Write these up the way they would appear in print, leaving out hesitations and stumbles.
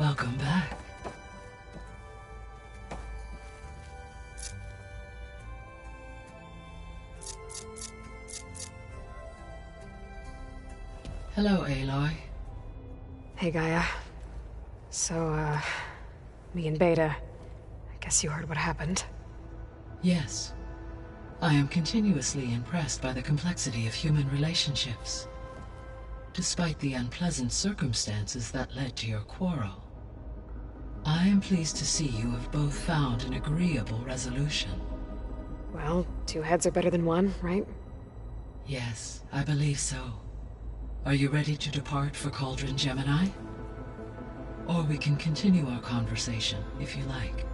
Welcome back. Hello, Aloy. Hey, Gaia. So, me and Beta, I guess you heard what happened. Yes. I am continuously impressed by the complexity of human relationships. Despite the unpleasant circumstances that led to your quarrel, I am pleased to see you have both found an agreeable resolution. Well, two heads are better than one, right? Yes, I believe so. Are you ready to depart for Cauldron Gemini? Or we can continue our conversation, if you like.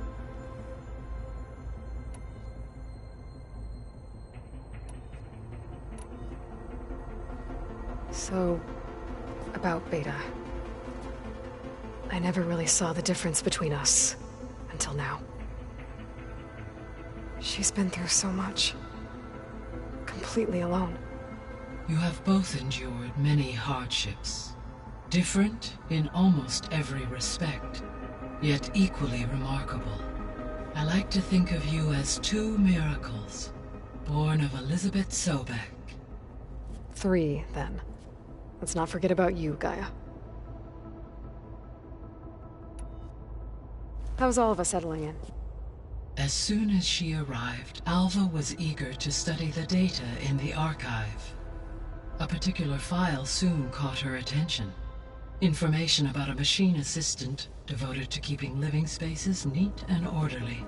So, about Beta. I never really saw the difference between us, until now. She's been through so much. Completely alone. You have both endured many hardships. Different in almost every respect, yet equally remarkable. I like to think of you as two miracles, born of Elizabeth Sobek. 3, then. Let's not forget about you, Gaia. How's all of us settling in? As soon as she arrived, Alva was eager to study the data in the archive. A particular file soon caught her attention. Information about a machine assistant devoted to keeping living spaces neat and orderly.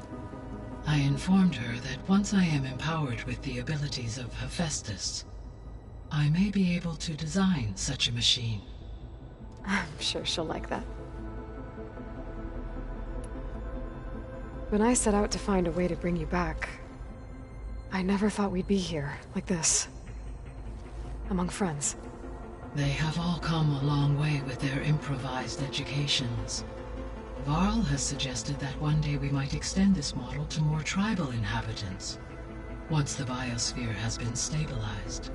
I informed her that once I am empowered with the abilities of Hephaestus, I may be able to design such a machine. I'm sure she'll like that. When I set out to find a way to bring you back, I never thought we'd be here, like this. Among friends. They have all come a long way with their improvised educations. Varl has suggested that one day we might extend this model to more tribal inhabitants, once the biosphere has been stabilized.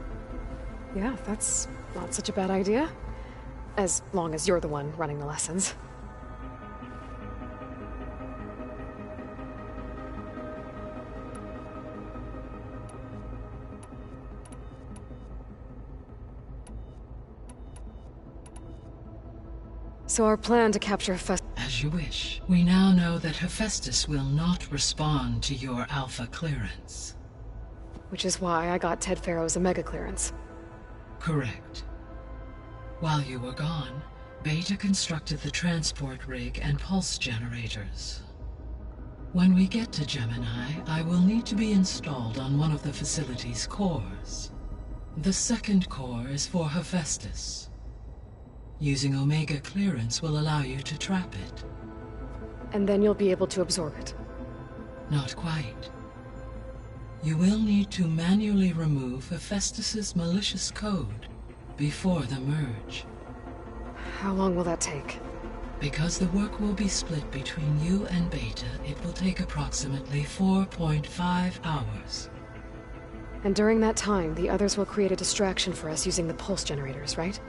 Yeah, that's not such a bad idea. As long as you're the one running the lessons. So our plan to capture Hephaestus... As you wish. We now know that Hephaestus will not respond to your Alpha clearance. Which is why I got Ted Farrow's Omega clearance. Correct. While you were gone, Beta constructed the transport rig and pulse generators. When we get to Gemini, I will need to be installed on one of the facility's cores. The second core is for Hephaestus. Using Omega clearance will allow you to trap it. And then you'll be able to absorb it. Not quite. You will need to manually remove Hephaestus's malicious code before the merge. How long will that take? Because the work will be split between you and Beta, it will take approximately 4.5 hours. And during that time, the others will create a distraction for us using the pulse generators, right?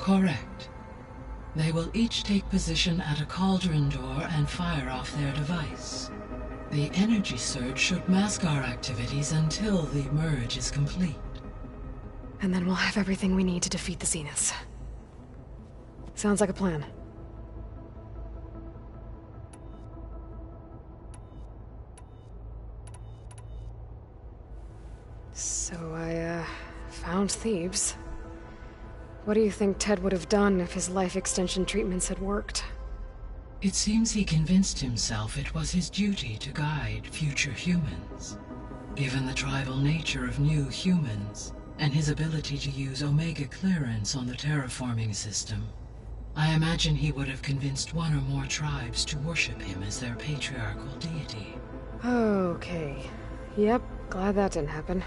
Correct. They will each take position at a cauldron door and fire off their device. The energy surge should mask our activities until the merge is complete. And then we'll have everything we need to defeat the Zeniths. Sounds like a plan. So I, found Thebes. What do you think Ted would have done if his life extension treatments had worked? It seems he convinced himself it was his duty to guide future humans. Given the tribal nature of new humans, and his ability to use Omega clearance on the terraforming system, I imagine he would have convinced one or more tribes to worship him as their patriarchal deity. Okay. Yep, glad that didn't happen.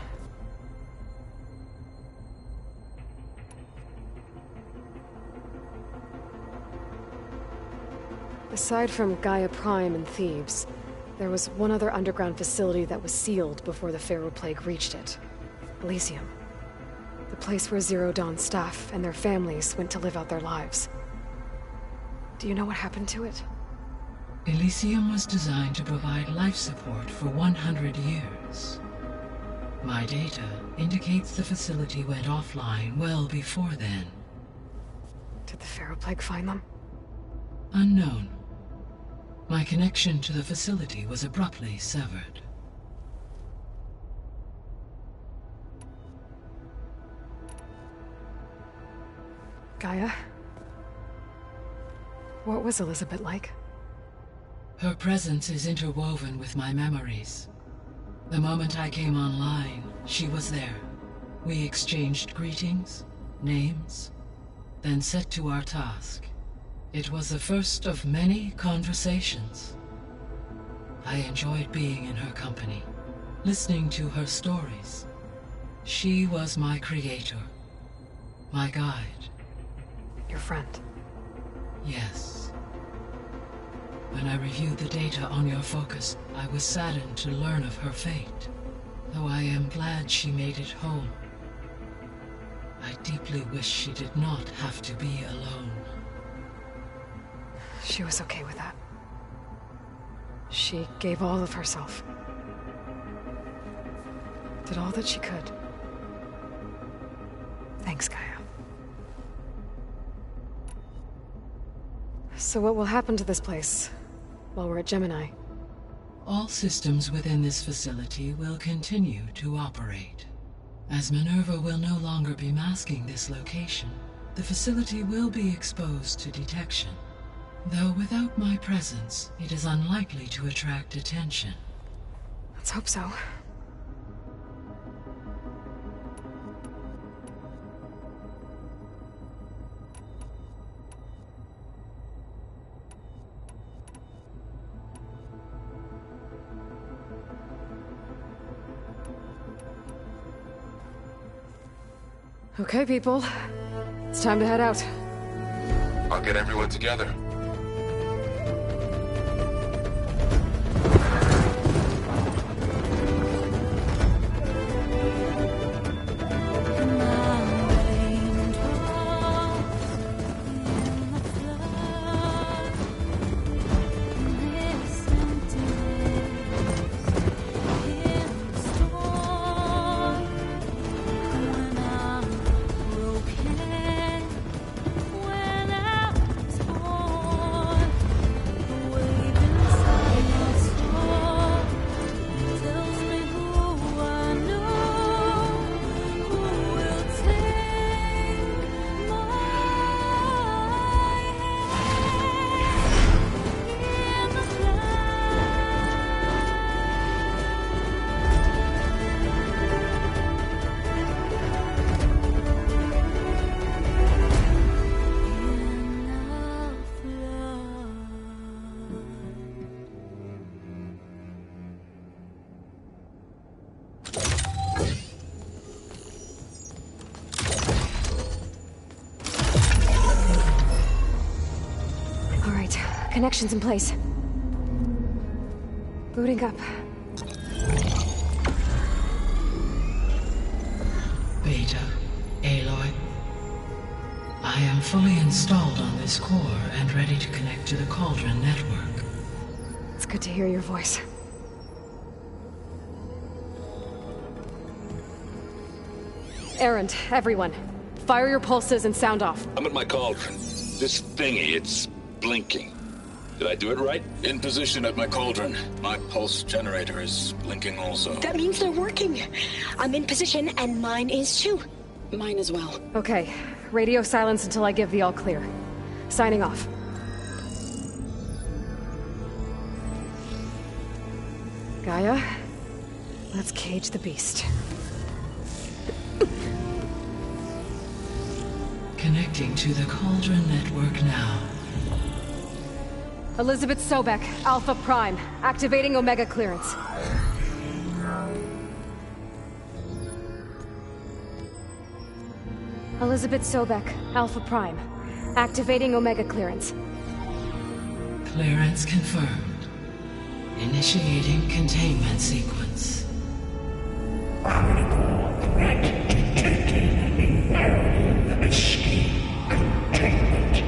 Aside from Gaia Prime and Thebes, there was one other underground facility that was sealed before the Pharaoh Plague reached it. Elysium. The place where Zero Dawn staff and their families went to live out their lives. Do you know what happened to it? Elysium was designed to provide life support for 100 years. My data indicates the facility went offline well before then. Did the Ferroplague find them? Unknown. My connection to the facility was abruptly severed. Gaia? What was Elizabeth like? Her presence is interwoven with my memories. The moment I came online, she was there. We exchanged greetings, names, then set to our task. It was the first of many conversations. I enjoyed being in her company, listening to her stories. She was my creator, my guide. Your friend? Yes. When I reviewed the data on your focus, I was saddened to learn of her fate, though I am glad she made it home. I deeply wish she did not have to be alone. She was okay with that. She gave all of herself. Did all that she could. Thanks, Gaia. So what will happen to this place while we're at Gemini? All systems within this facility will continue to operate. As Minerva will no longer be masking this location, the facility will be exposed to detection. Though without my presence, it is unlikely to attract attention. Let's hope so. Okay, people. It's time to head out. I'll get everyone together. Connections in place. Booting up. Beta, Aloy. I am fully installed on this core and ready to connect to the Cauldron network. It's good to hear your voice. Erend, everyone. Fire your pulses and sound off. I'm at my Cauldron. This thingy, it's blinking. Did I do it right? In position at my Cauldron. My pulse generator is blinking also. That means they're working. I'm in position and mine is too. Mine as well. Okay. Radio silence until I give the all clear. Signing off. Gaia, let's cage the beast. Connecting to the Cauldron network now. Elizabeth Sobek, Alpha Prime, activating Omega clearance. Elizabeth Sobek, Alpha Prime, activating Omega clearance. Clearance confirmed. Initiating containment sequence. Escape containment.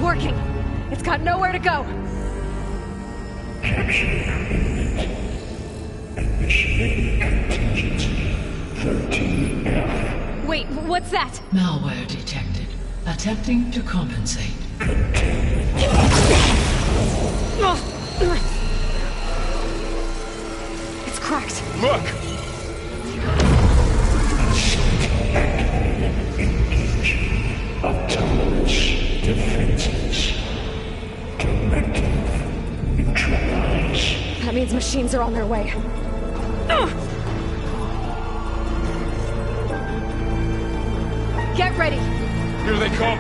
working. It's got nowhere to go. Wait, what's that? Malware detected. Attempting to compensate. It's cracked. Look! Autonomous defenses. Directive neutralized. That means machines are on their way. Get ready. Here they come!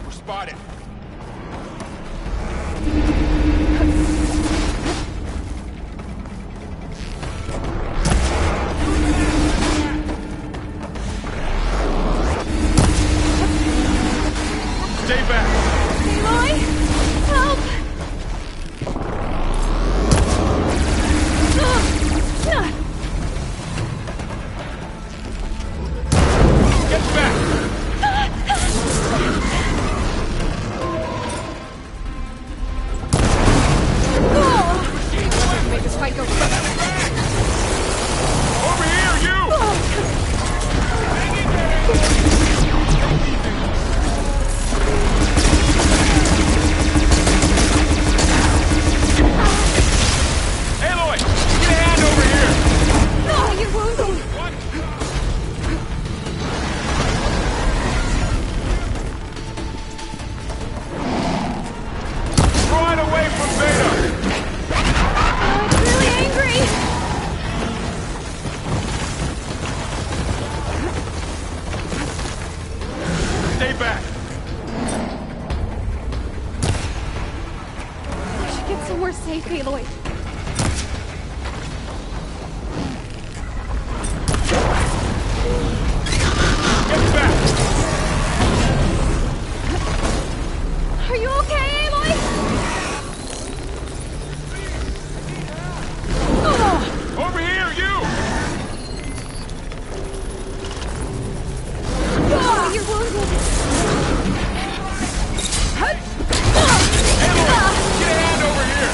We're spotted. Stay back! Aloy! Help! Get back! Make this fight go quick. Over here, you! Aloy! Get a hand over here! Oh, you're wounded. What? Run away from Beta! Oh, it's really angry. Stay back! We should get somewhere safe, Aloy. Get back! Are you okay, Aloy? Oh, Over here, you! you're wounded. Aloy! Get a hand over here!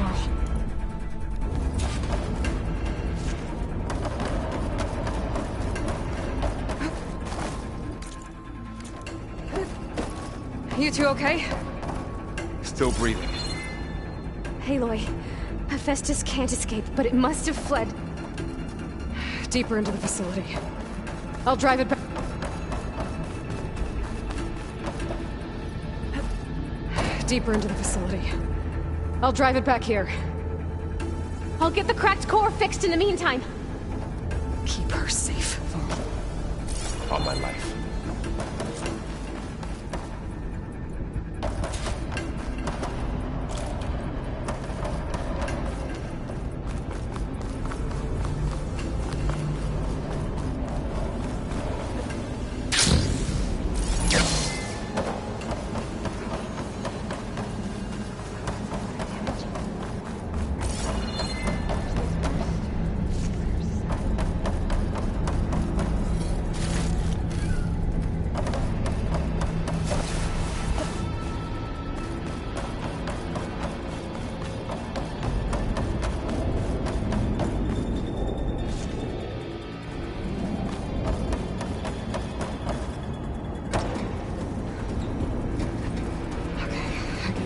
Varl. You two okay? Still breathing. Aloy, Hephaestus can't escape, but it must have fled. Deeper into the facility. I'll drive it back. Deeper into the facility. I'll drive it back here. I'll get the cracked core fixed in the meantime. Keep her safe, Varl. On my life.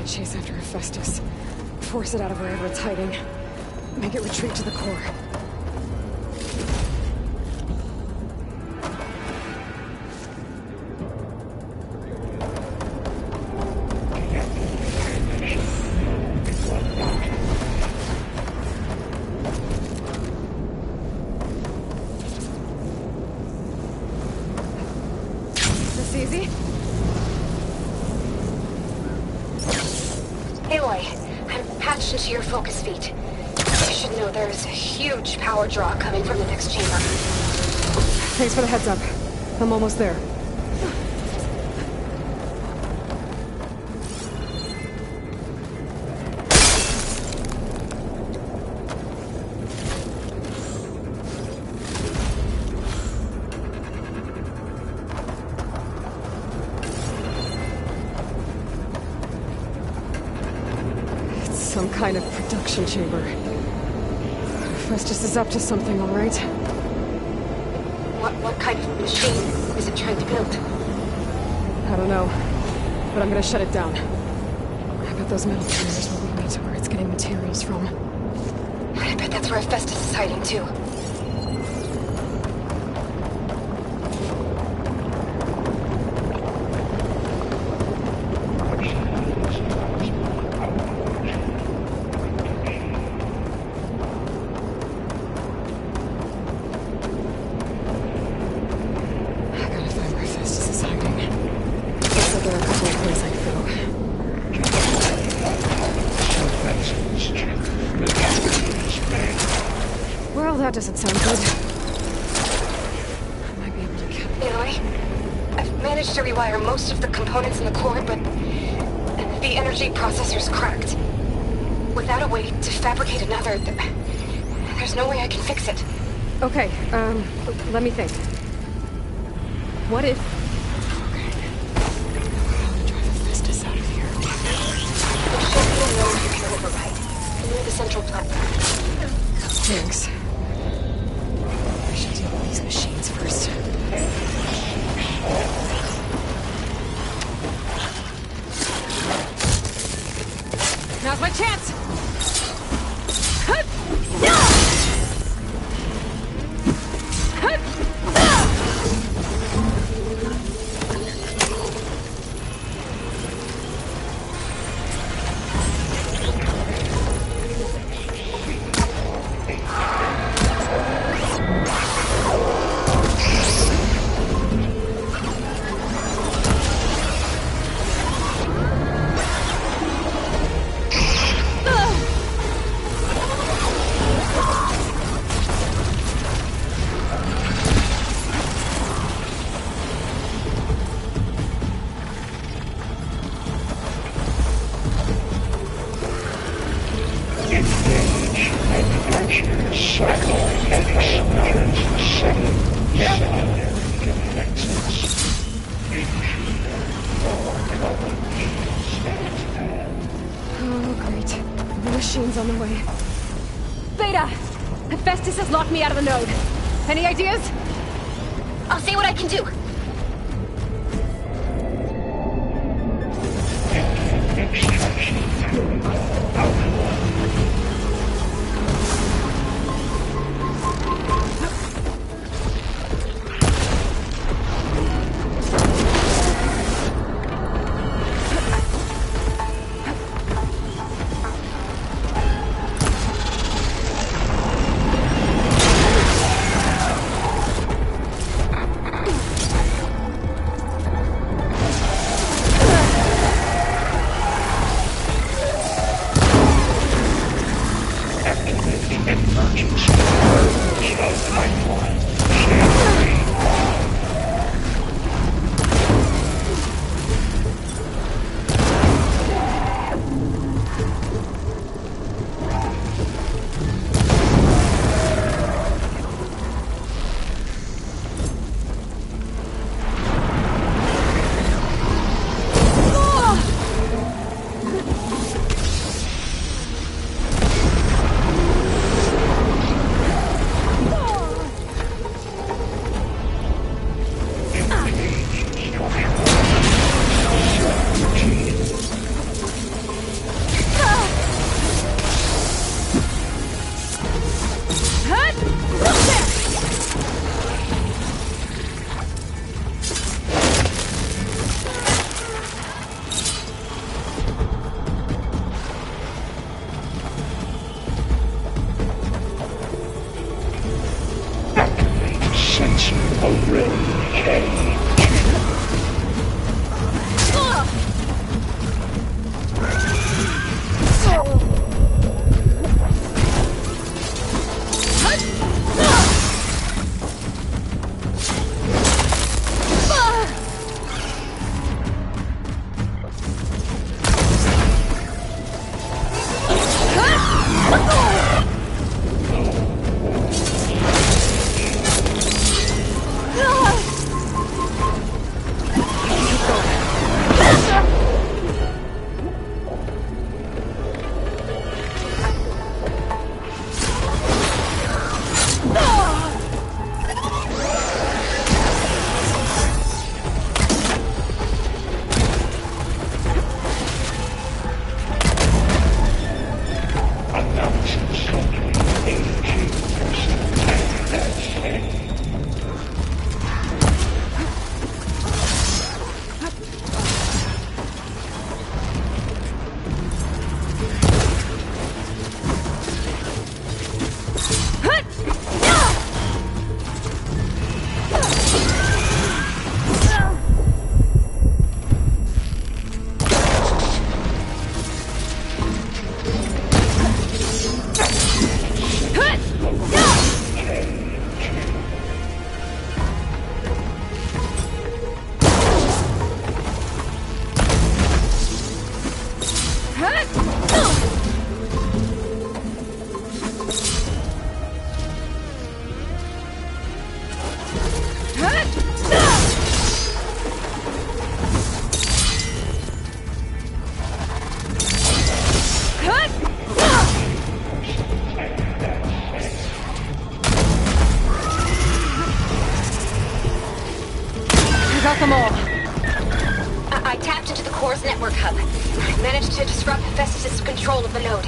Chase after Hephaestus. Force it out of wherever it's hiding. Make it retreat to the core. This easy? Aloy, I'm patched into your focus feed. You should know there is a huge power draw coming from the next chamber. Thanks for the heads up. I'm almost there. Some kind of production chamber. Hephaestus is up to something, all right? What kind of machine is it trying to build? I don't know, but I'm gonna shut it down. I bet those metal carriers will lead me to where it's getting materials from. I bet that's where Hephaestus is hiding too. Well, that doesn't sound good. I might be able to get... Aloy, I've managed to rewire most of the components in the core, but the energy processor's cracked. Without a way to fabricate another, there's no way I can fix it. Okay, let me think. What if... How to drive Hephaestus out of here? There should be a node you can override, near the central platform. Thanks. I should deal with these machines first. Now's my chance! machines on the way. Beta! Hephaestus has locked me out of the node. Any ideas? I'll see what I can do. Extraction protocol. Got them all. I tapped into the core's network hub. I managed to disrupt Hephaestus' control of the node.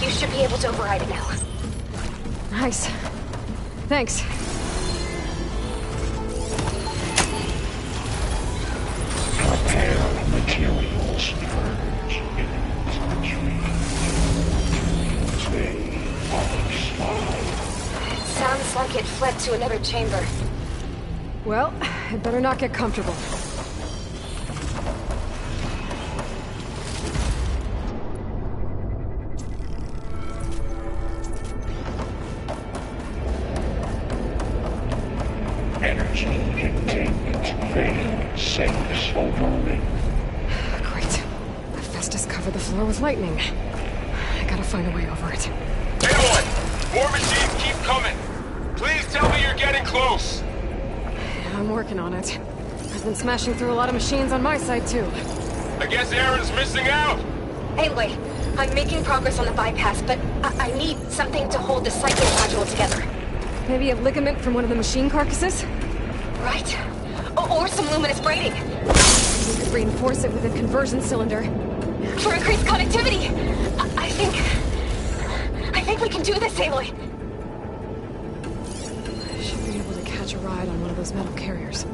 You should be able to override it now. Nice. Thanks. Prepare materials purge They are slide. Sounds like it fled to another chamber. Well, it better not get comfortable. Energy containment failing. Safe overring. Great. Hephaestus covered the floor with lightning. I gotta find a way over it. Anyone! More machines keep coming! Please tell me you're getting close! I'm working on it. I've been smashing through a lot of machines on my side, too. I guess Aaron's missing out! Anyway, I'm making progress on the bypass, but I need something to hold the cycling module together. Maybe a ligament from one of the machine carcasses? Right. Or some luminous braiding. We could reinforce it with a conversion cylinder. For increased connectivity. I think we can do this, Aloy. I should be able to catch a ride on one of those metal carriers.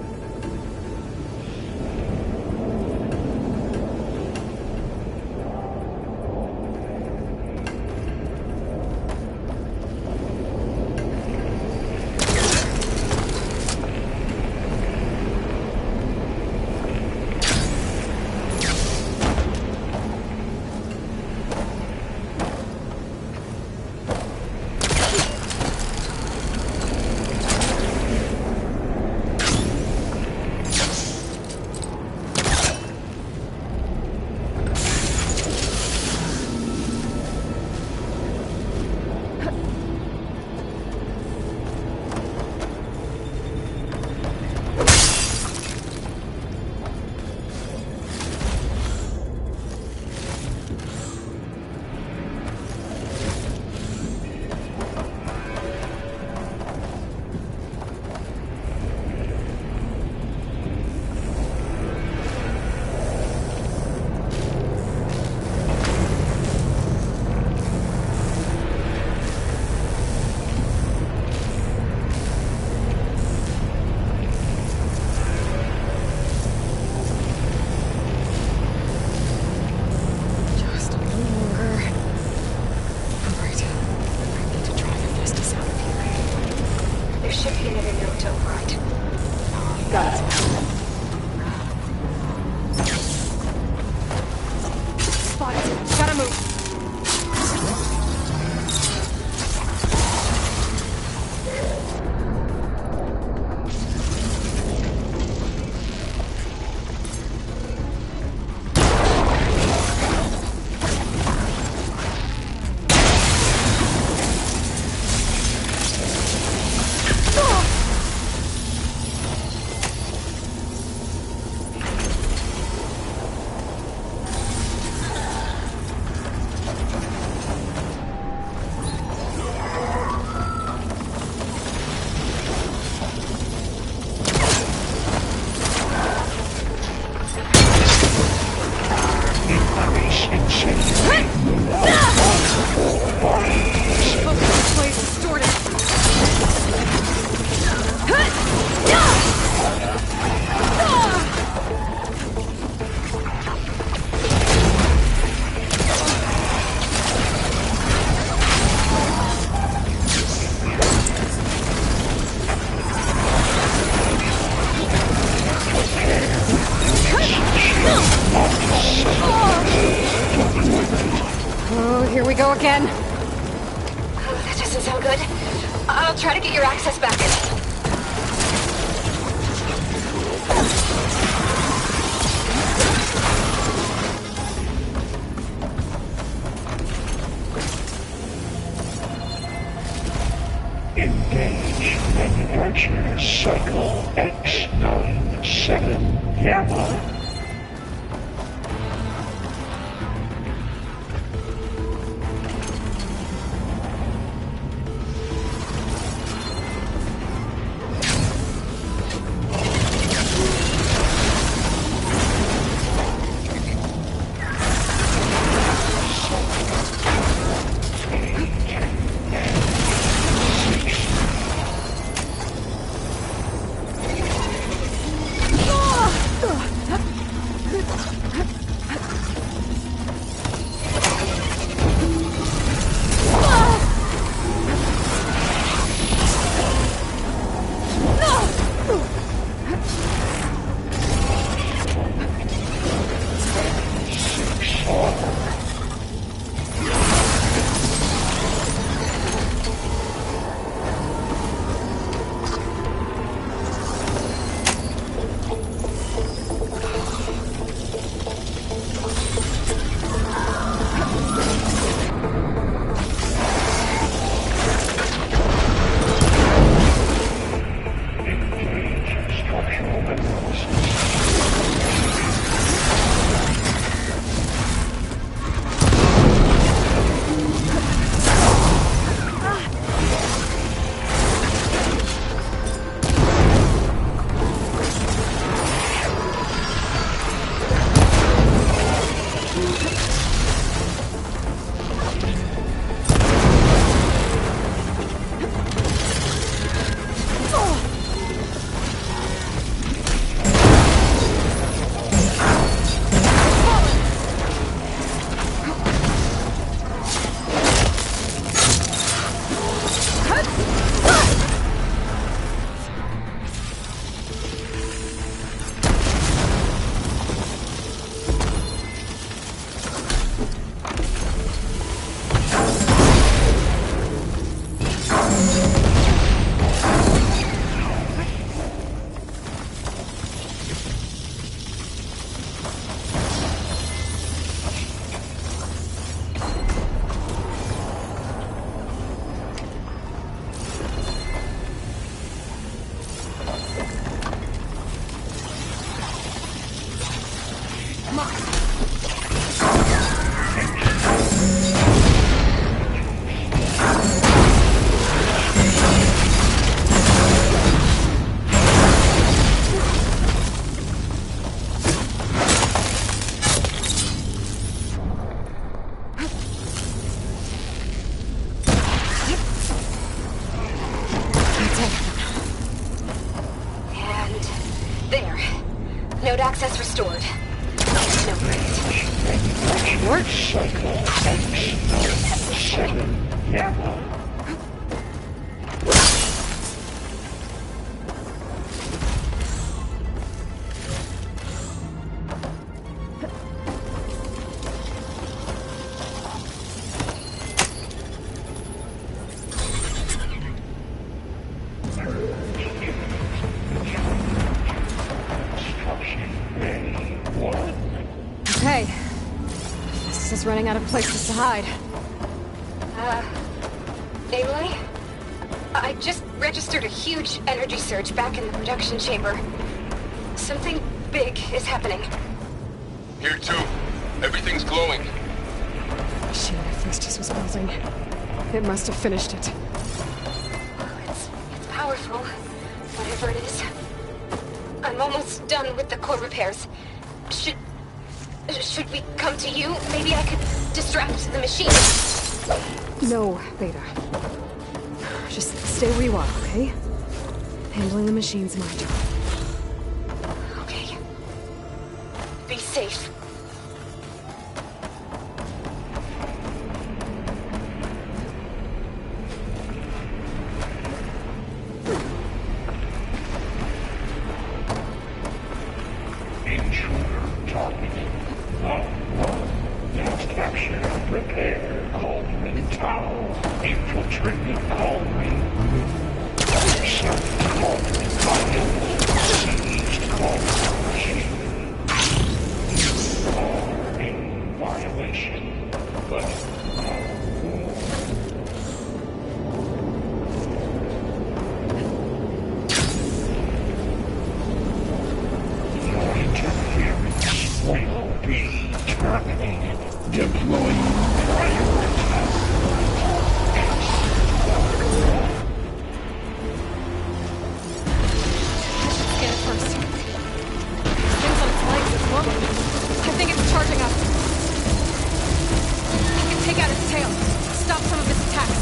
Again. Oh, that doesn't sound good. I'll try to get your access back. Engage manufacturer cycle X97 Gamma. Node access restored. No great. What? Cycle X7 Gamma. Okay. This is running out of places to hide. Aloy? I just registered a huge energy surge back in the production chamber. Something big is happening. Here too. Everything's glowing. The machine Hephaestus was building. It must have finished it. It's powerful, whatever it is. I'm almost done with the core repairs. Should we come to you? Maybe I could distract the machine. No, Beta. Just stay where you are, okay? Handling the machine's my job. Okay. Be safe. Intruder targeted. Next capture, repair Cauldron Tower. Infiltrated Cauldron. Intercept Cauldron Vital. Seized Cauldron machine. All in violation, but your interference will be terminated. Deploying prioritize. Get it first. Things on its legs as well. I think it's charging up. I can take out its tail. Stop some of its attacks.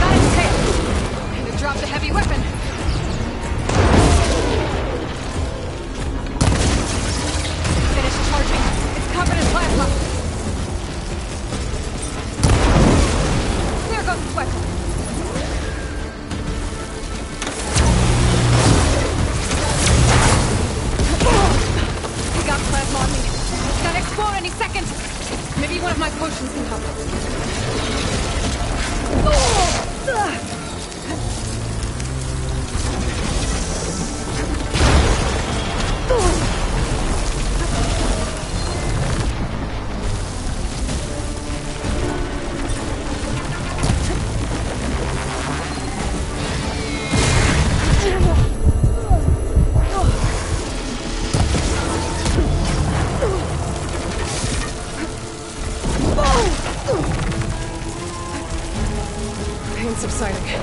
Got its tail. And it dropped a heavy weapon. Finish charging. It's covered in plasma. There goes its weapon. He got plasma on me. It's gonna explode any second. Maybe one of my potions can help. Pain subsiding.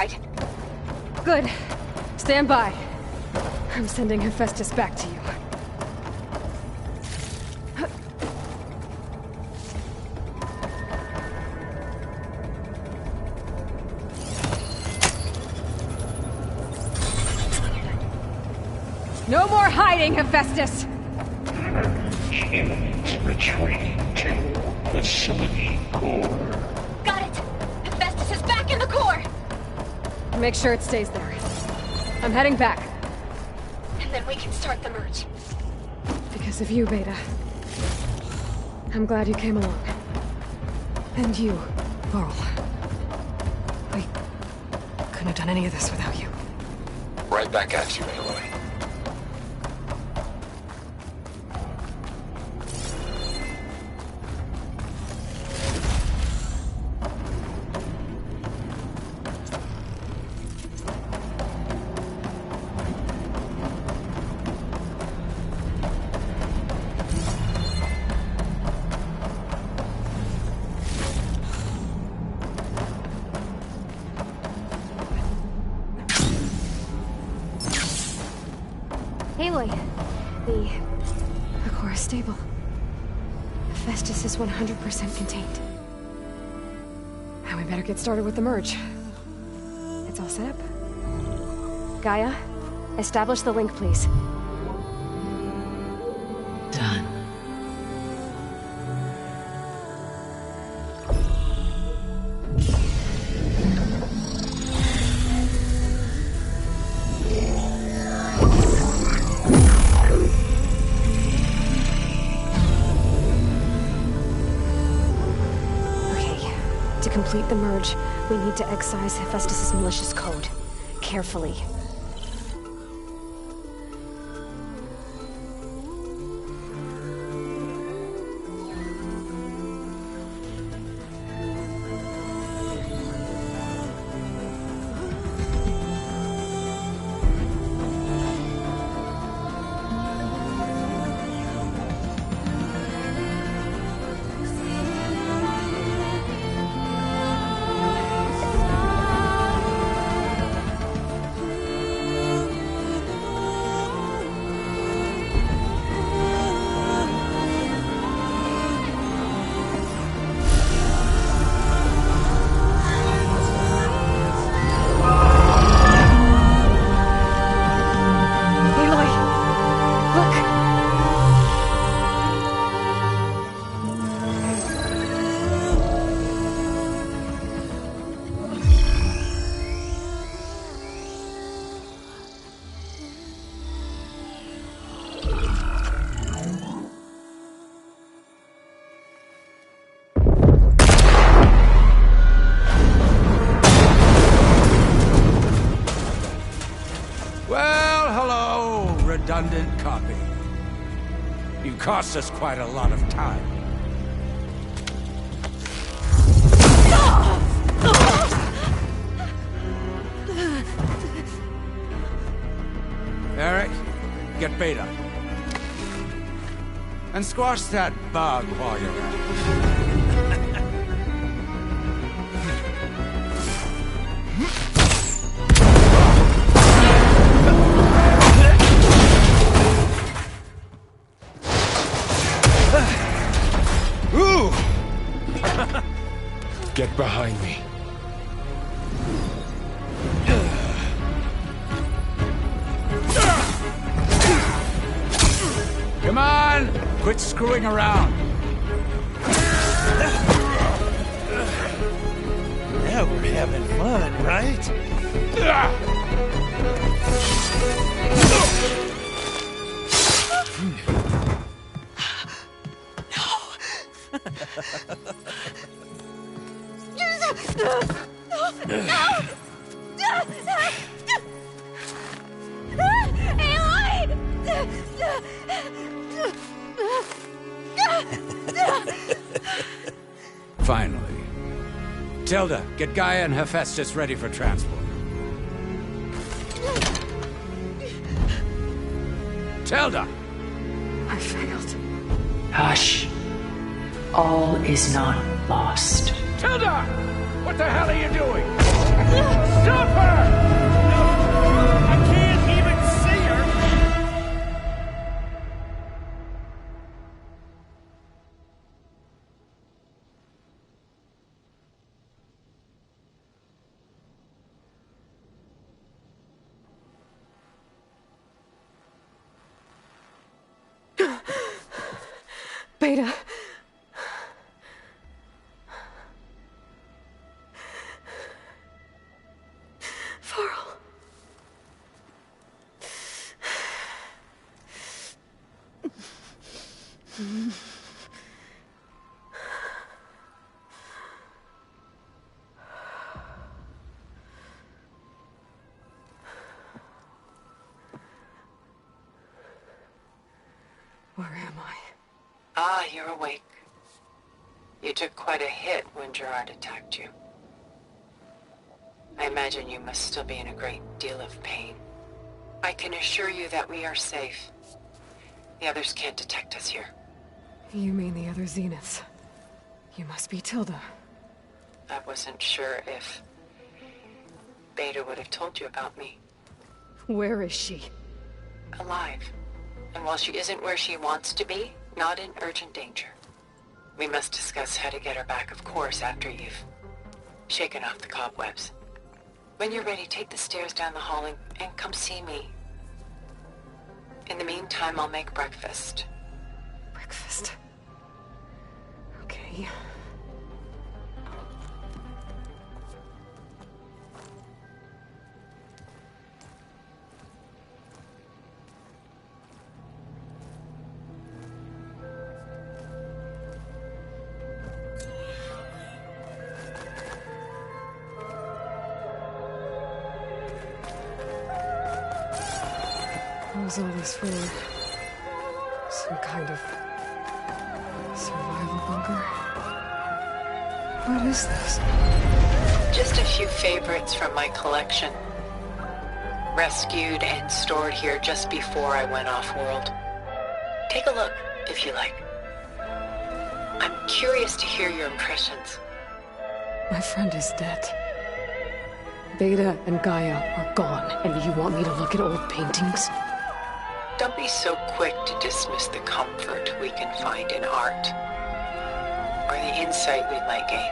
inside. Good. Stand by. I'm sending Hephaestus back to you. No more hiding, Hephaestus! Humans retreating to facility core. Got it! Hephaestus is back in the core! Make sure it stays there. I'm heading back. And then we can start the merge. Because of you, Beta. I'm glad you came along. And you, Varl. We couldn't have done any of this without you. Right back at you, Aloy. Aloy, the core is stable. Hephaestus is 100% contained. Now we better get started with the merge. It's all set up. Gaia, establish the link, please. Done. To complete the merge, we need to excise Hephaestus' malicious code. Carefully. Redundant copy. You cost us quite a lot of time. Eric, get Beta. And squash that bug while you're at it. Get behind me. Come on! Quit screwing around. Now we're having fun, right? Finally. Tilda, get Gaia and Hephaestus ready for transport. Tilda! I failed. Hush. All is not lost. Tilda! What the hell are you doing? Suffer! I can't even see her! Beta. Varl. Where am I? Ah, you're awake. You took quite a hit when Gerard attacked you. I imagine you must still be in a great deal of pain. I can assure you that we are safe. The others can't detect us here. You mean the other Zeniths? You must be Tilda. I wasn't sure if Beta would have told you about me. Where is she? Alive. And while she isn't where she wants to be, not in urgent danger. We must discuss how to get her back, of course, after you've shaken off the cobwebs. When you're ready, take the stairs down the hall and come see me. In the meantime, I'll make breakfast. Breakfast? Okay. What was all this for? Some kind of survival bunker? What is this? Just a few favorites from my collection. Rescued and stored here just before I went off-world. Take a look, if you like. I'm curious to hear your impressions. My friend is dead. Beta and Gaia are gone, and you want me to look at old paintings? Don't be so quick to dismiss the comfort we can find in art, or the insight we might gain.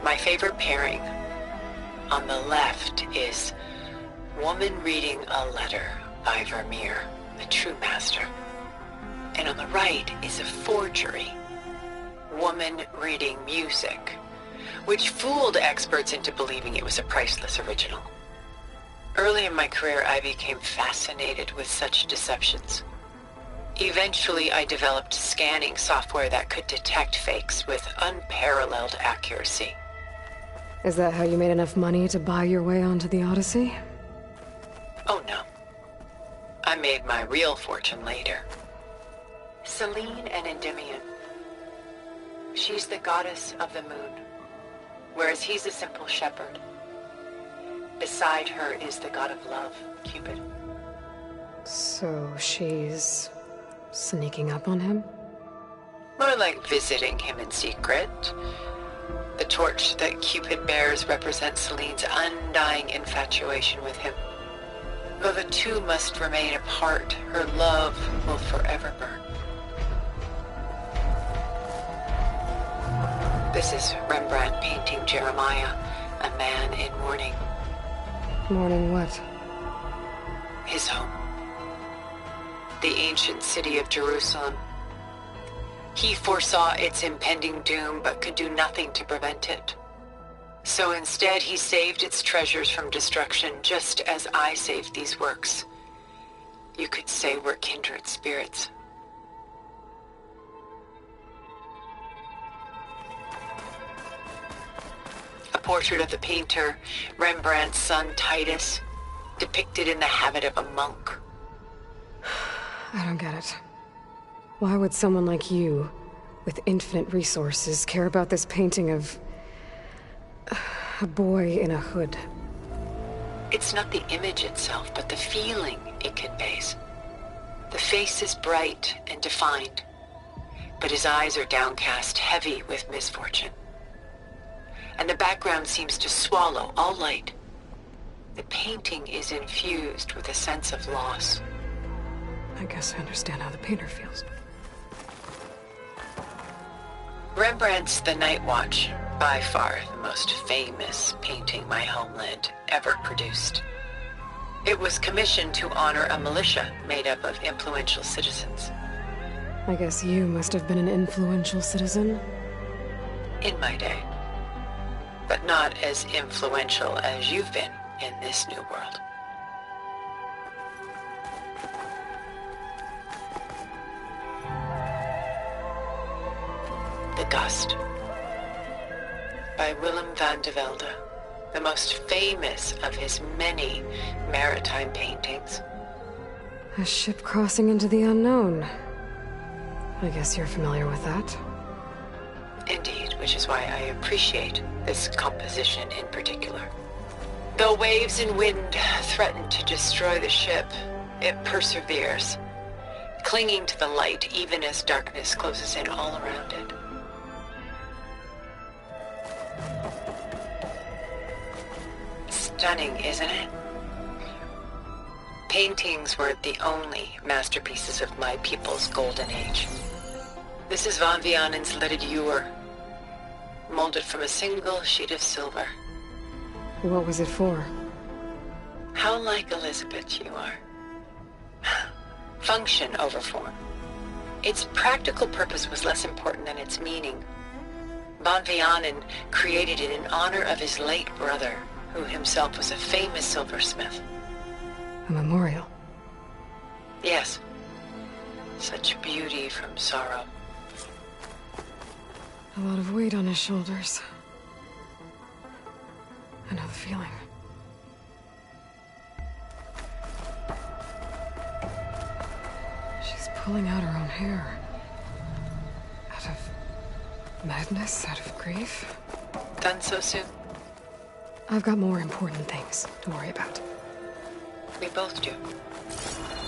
My favorite pairing on the left is Woman Reading a Letter by Vermeer, a true master. And on the right is a forgery, Woman Reading Music, which fooled experts into believing it was a priceless original. Early in my career, I became fascinated with such deceptions. Eventually, I developed scanning software that could detect fakes with unparalleled accuracy. Is that how you made enough money to buy your way onto the Odyssey? Oh no. I made my real fortune later. Selene and Endymion. She's the goddess of the moon, whereas he's a simple shepherd. Beside her is the god of love, Cupid. So she's sneaking up on him? More like visiting him in secret. The torch that Cupid bears represents Selene's undying infatuation with him. Though the two must remain apart, her love will forever burn. This is Rembrandt painting Jeremiah, a man in mourning. Mourning what? His home. The ancient city of Jerusalem. He foresaw its impending doom, but could do nothing to prevent it. So instead, he saved its treasures from destruction, just as I saved these works. You could say we're kindred spirits. A portrait of the painter, Rembrandt's son Titus, depicted in the habit of a monk. I don't get it. Why would someone like you, with infinite resources, care about this painting of a boy in a hood? It's not the image itself, but the feeling it conveys. The face is bright and defined, but his eyes are downcast, heavy with misfortune. And the background seems to swallow all light. The painting is infused with a sense of loss. I guess I understand how the painter feels. Rembrandt's The Night Watch, by far the most famous painting my homeland ever produced. It was commissioned to honor a militia made up of influential citizens. I guess you must have been an influential citizen. In my day. But not as influential as you've been in this new world. The Gust, by Willem van de Velde, the most famous of his many maritime paintings. A ship crossing into the unknown. I guess you're familiar with that. Indeed, which is why I appreciate this composition in particular. Though waves and wind threaten to destroy the ship, it perseveres, clinging to the light even as darkness closes in all around it. Stunning, isn't it? Paintings were the only masterpieces of my people's golden age. This is Van Vianen's leaded ewer, molded from a single sheet of silver. What was it for? How like Elizabeth you are. Function over form. Its practical purpose was less important than its meaning. Van Vianen created it in honor of his late brother, who himself was a famous silversmith. A memorial? Yes. Such beauty from sorrow. A lot of weight on his shoulders. I know the feeling. She's pulling out her own hair. Out of madness, out of grief. Done so soon? I've got more important things to worry about. We both do.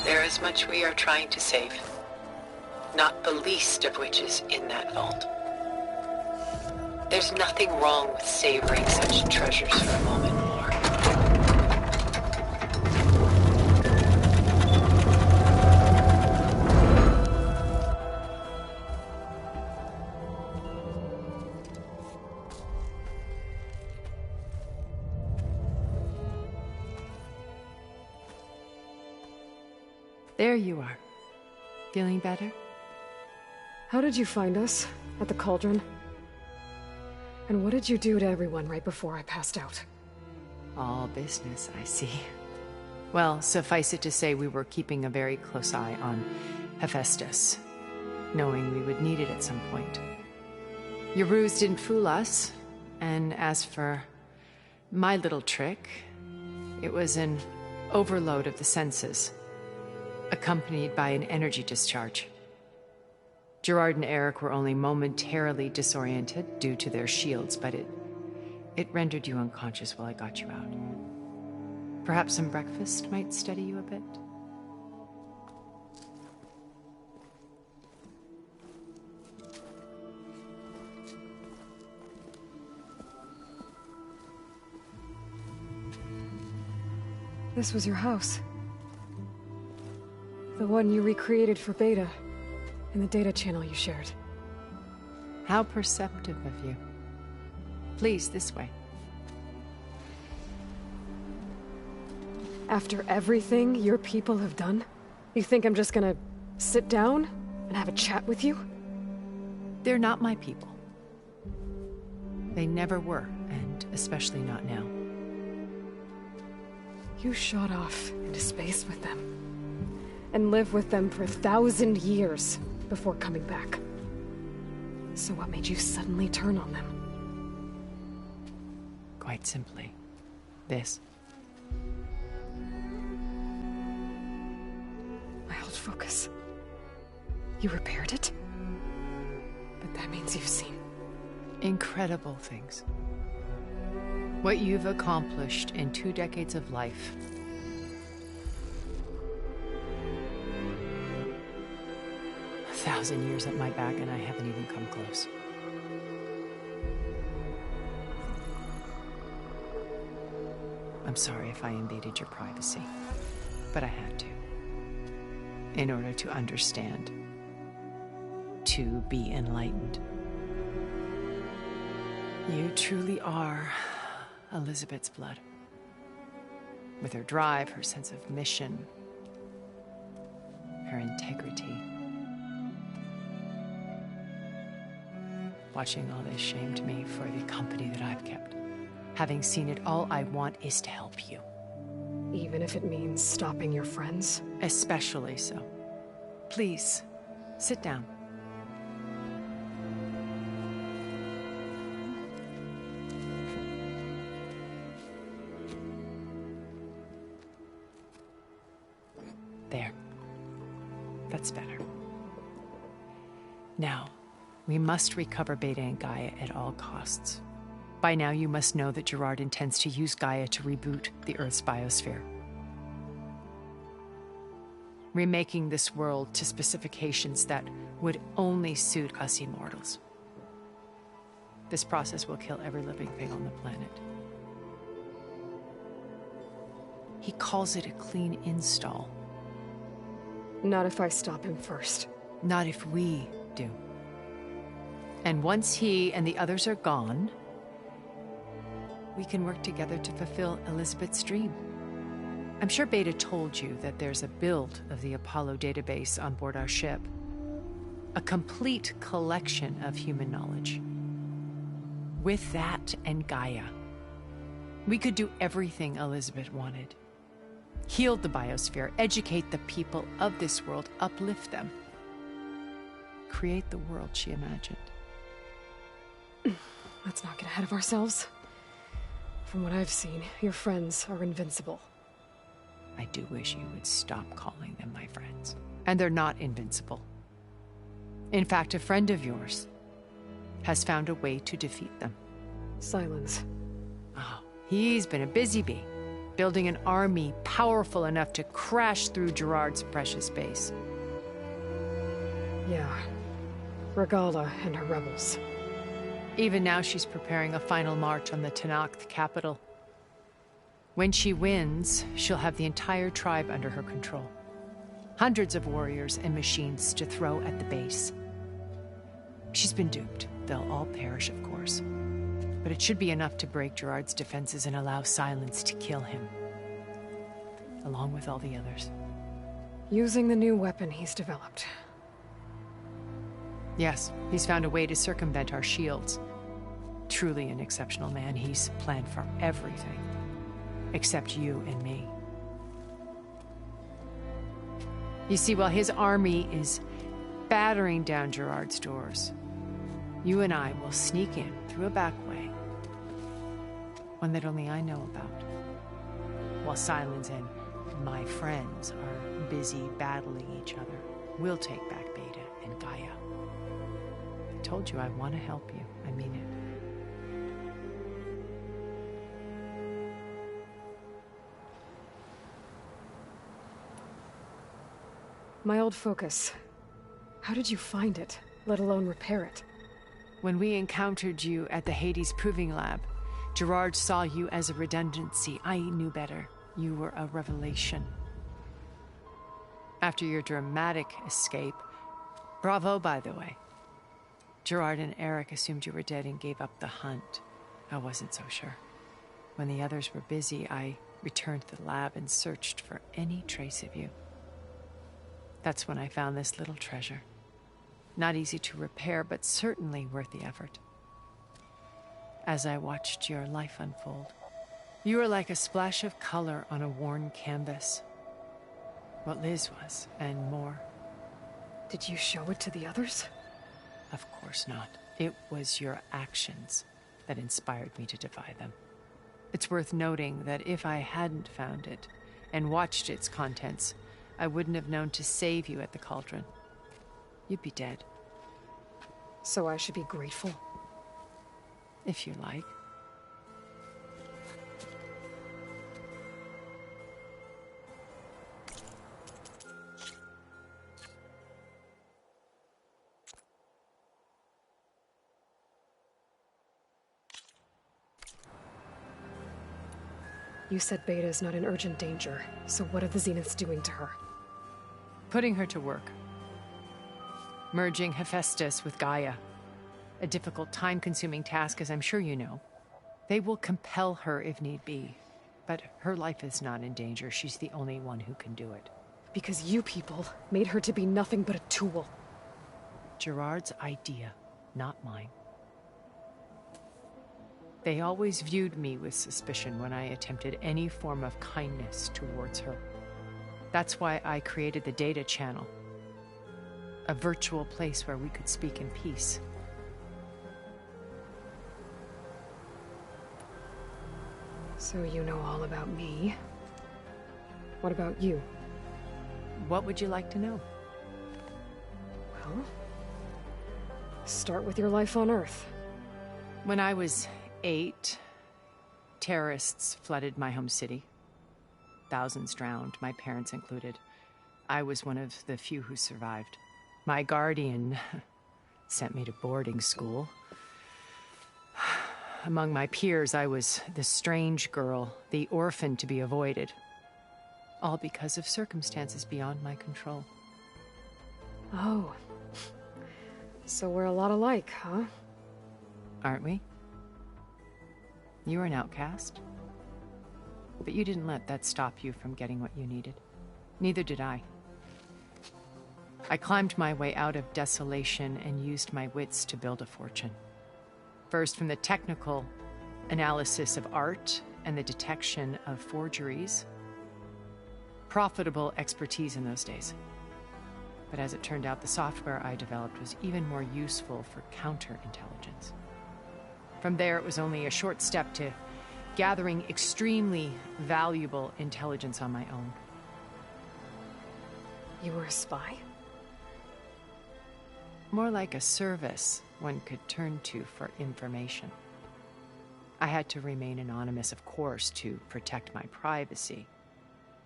There is much we are trying to save. Not the least of which is in that vault. There's nothing wrong with savoring such treasures for a moment more. There you are. Feeling better? How did you find us? At the Cauldron? And what did you do to everyone right before I passed out? All business, I see. Well, suffice it to say we were keeping a very close eye on Hephaestus, knowing we would need it at some point. Your ruse didn't fool us, and as for my little trick, it was an overload of the senses, accompanied by an energy discharge. Gerard and Eric were only momentarily disoriented due to their shields, but it rendered you unconscious while I got you out. Perhaps some breakfast might steady you a bit? This was your house. The one you recreated for Beta, in the data channel you shared. How perceptive of you. Please, this way. After everything your people have done, you think I'm just gonna sit down and have a chat with you? They're not my people. They never were, and especially not now. You shot off into space with them, and lived with them for 1,000 years before coming back. So what made you suddenly turn on them? Quite simply, this. My old focus. You repaired it? But that means you've seen... incredible things. What you've accomplished in 2 decades of life. 1,000 years at my back and I haven't even come close. I'm sorry if I invaded your privacy, but I had to. In order to understand. To be enlightened. You truly are Elizabeth's blood. With her drive, her sense of mission, her integrity. Watching all this shamed me for the company that I've kept. Having seen it, all I want is to help you. Even if it means stopping your friends? Especially so. Please, sit down. There. That's better. Now, we must recover Beta and Gaia at all costs. By now, you must know that Gerard intends to use Gaia to reboot the Earth's biosphere. Remaking this world to specifications that would only suit us immortals. This process will kill every living thing on the planet. He calls it a clean install. Not if I stop him first. Not if we do. And once he and the others are gone, we can work together to fulfill Elizabeth's dream. I'm sure Beta told you that there's a build of the Apollo database on board our ship. A complete collection of human knowledge. With that and Gaia, we could do everything Elizabeth wanted. Heal the biosphere, educate the people of this world, uplift them. Create the world she imagined. Let's not get ahead of ourselves. From what I've seen, your friends are invincible. I do wish you would stop calling them my friends. And they're not invincible. In fact, a friend of yours has found a way to defeat them. Silence. Oh, he's been a busy bee, building an army powerful enough to crash through Gerard's precious base. Yeah. Regala and her rebels. Even now she's preparing a final march on the Tenakth capital. When she wins, she'll have the entire tribe under her control. Hundreds of warriors and machines to throw at the base. She's been duped. They'll all perish, of course. But it should be enough to break Gerard's defenses and allow Silence to kill him. Along with all the others. Using the new weapon he's developed. Yes, he's found a way to circumvent our shields. Truly an exceptional man. He's planned for everything. Except you and me. You see, while his army is battering down Gerard's doors, you and I will sneak in through a back way. One that only I know about. While Silence and my friends are busy battling each other, we'll take back Beta and Gaia. I told you I want to help you. I mean it. My old focus. How did you find it, let alone repair it? When we encountered you at the Hades Proving Lab, Gerard saw you as a redundancy. I knew better. You were a revelation. After your dramatic escape, bravo, by the way. Gerard and Eric assumed you were dead and gave up the hunt. I wasn't so sure. When the others were busy, I returned to the lab and searched for any trace of you. That's when I found this little treasure. Not easy to repair, but certainly worth the effort. As I watched your life unfold, you were like a splash of color on a worn canvas. What Liz was, and more. Did you show it to the others? Of course not. It was your actions that inspired me to defy them. It's worth noting that if I hadn't found it and watched its contents, I wouldn't have known to save you at the Cauldron. You'd be dead. So I should be grateful? If you like. You said Beta's not in urgent danger, so what are the Zeniths doing to her? Putting her to work. Merging Hephaestus with Gaia. A difficult, time-consuming task, as I'm sure you know. They will compel her if need be. But her life is not in danger. She's the only one who can do it. Because you people made her to be nothing but a tool. Gerard's idea, not mine. They always viewed me with suspicion when I attempted any form of kindness towards her. That's why I created the Data Channel. A virtual place where we could speak in peace. So you know all about me. What about you? What would you like to know? Well, start with your life on Earth. When I was 8, terrorists flooded my home city. Thousands drowned, my parents included. I was one of the few who survived. My guardian sent me to boarding school. Among my peers, I was the strange girl, the orphan to be avoided. All because of circumstances beyond my control. Oh. So we're a lot alike, huh? Aren't we? You were an outcast. But you didn't let that stop you from getting what you needed. Neither did I. I climbed my way out of desolation and used my wits to build a fortune. First, from the technical analysis of art and the detection of forgeries. Profitable expertise in those days. But as it turned out, the software I developed was even more useful for counterintelligence. From there, it was only a short step to gathering extremely valuable intelligence on my own. You were a spy? More like a service one could turn to for information. I had to remain anonymous, of course, to protect my privacy.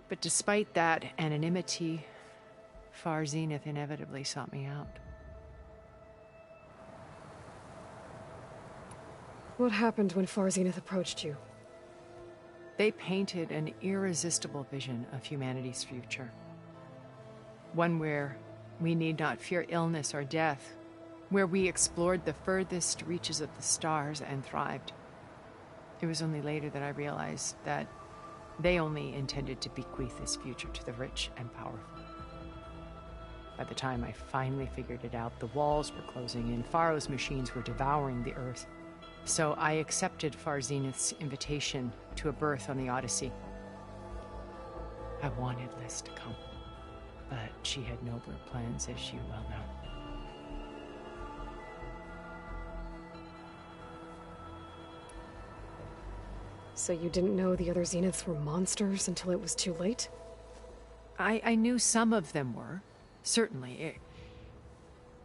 But despite that anonymity, Far Zenith inevitably sought me out. What happened when Far Zenith approached you? They painted an irresistible vision of humanity's future. One where we need not fear illness or death, where we explored the furthest reaches of the stars and thrived. It was only later that I realized that they only intended to bequeath this future to the rich and powerful. By the time I finally figured it out, the walls were closing in, Pharaoh's machines were devouring the Earth. So I accepted Far Zenith's invitation to a berth on the Odyssey. I wanted Liz to come, but she had nobler plans, as you well know. So you didn't know the other Zeniths were monsters until it was too late? I knew some of them were, certainly.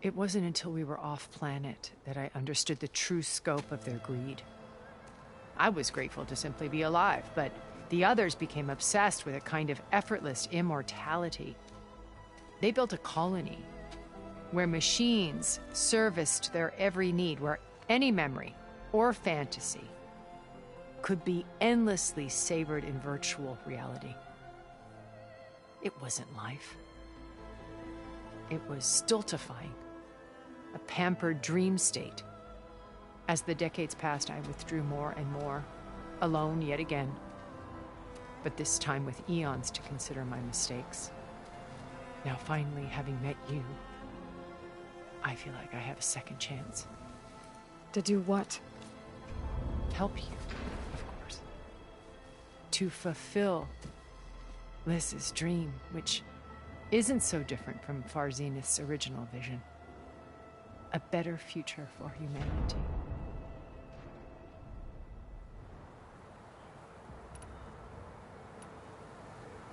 It wasn't until we were off-planet that I understood the true scope of their greed. I was grateful to simply be alive, but the others became obsessed with a kind of effortless immortality. They built a colony where machines serviced their every need, where any memory or fantasy could be endlessly savored in virtual reality. It wasn't life. It was stultifying, a pampered dream state. As the decades passed, I withdrew more and more, alone yet again, but this time with eons to consider my mistakes. Now finally, having met you, I feel like I have a second chance. To do what? Help you, of course. To fulfill Liz's dream, which isn't so different from Far Zenith's original vision. A better future for humanity.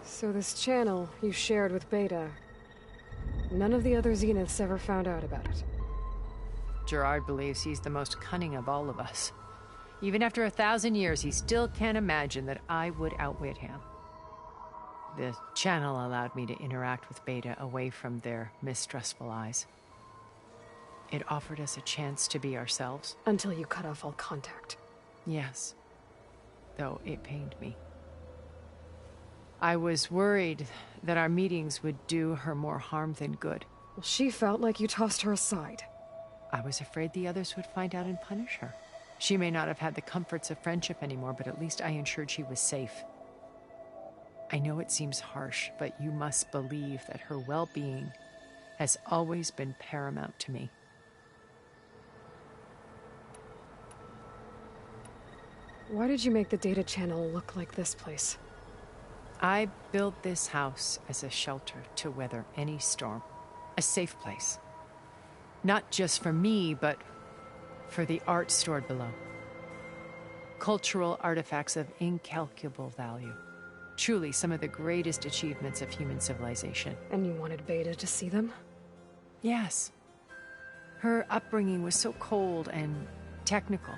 So this channel you shared with Beta, none of the other Zeniths ever found out about it? Gerard believes he's the most cunning of all of us. Even after 1,000 years, he still can't imagine that I would outwit him. The channel allowed me to interact with Beta away from their mistrustful eyes. It offered us a chance to be ourselves. Until you cut off all contact. Yes. Though it pained me. I was worried that our meetings would do her more harm than good. Well, she felt like you tossed her aside. I was afraid the others would find out and punish her. She may not have had the comforts of friendship anymore, but at least I ensured she was safe. I know it seems harsh, but you must believe that her well-being has always been paramount to me. Why did you make the data channel look like this place? I built this house as a shelter to weather any storm. A safe place. Not just for me, but for the art stored below. Cultural artifacts of incalculable value. Truly some of the greatest achievements of human civilization. And you wanted Beta to see them? Yes. Her upbringing was so cold and technical.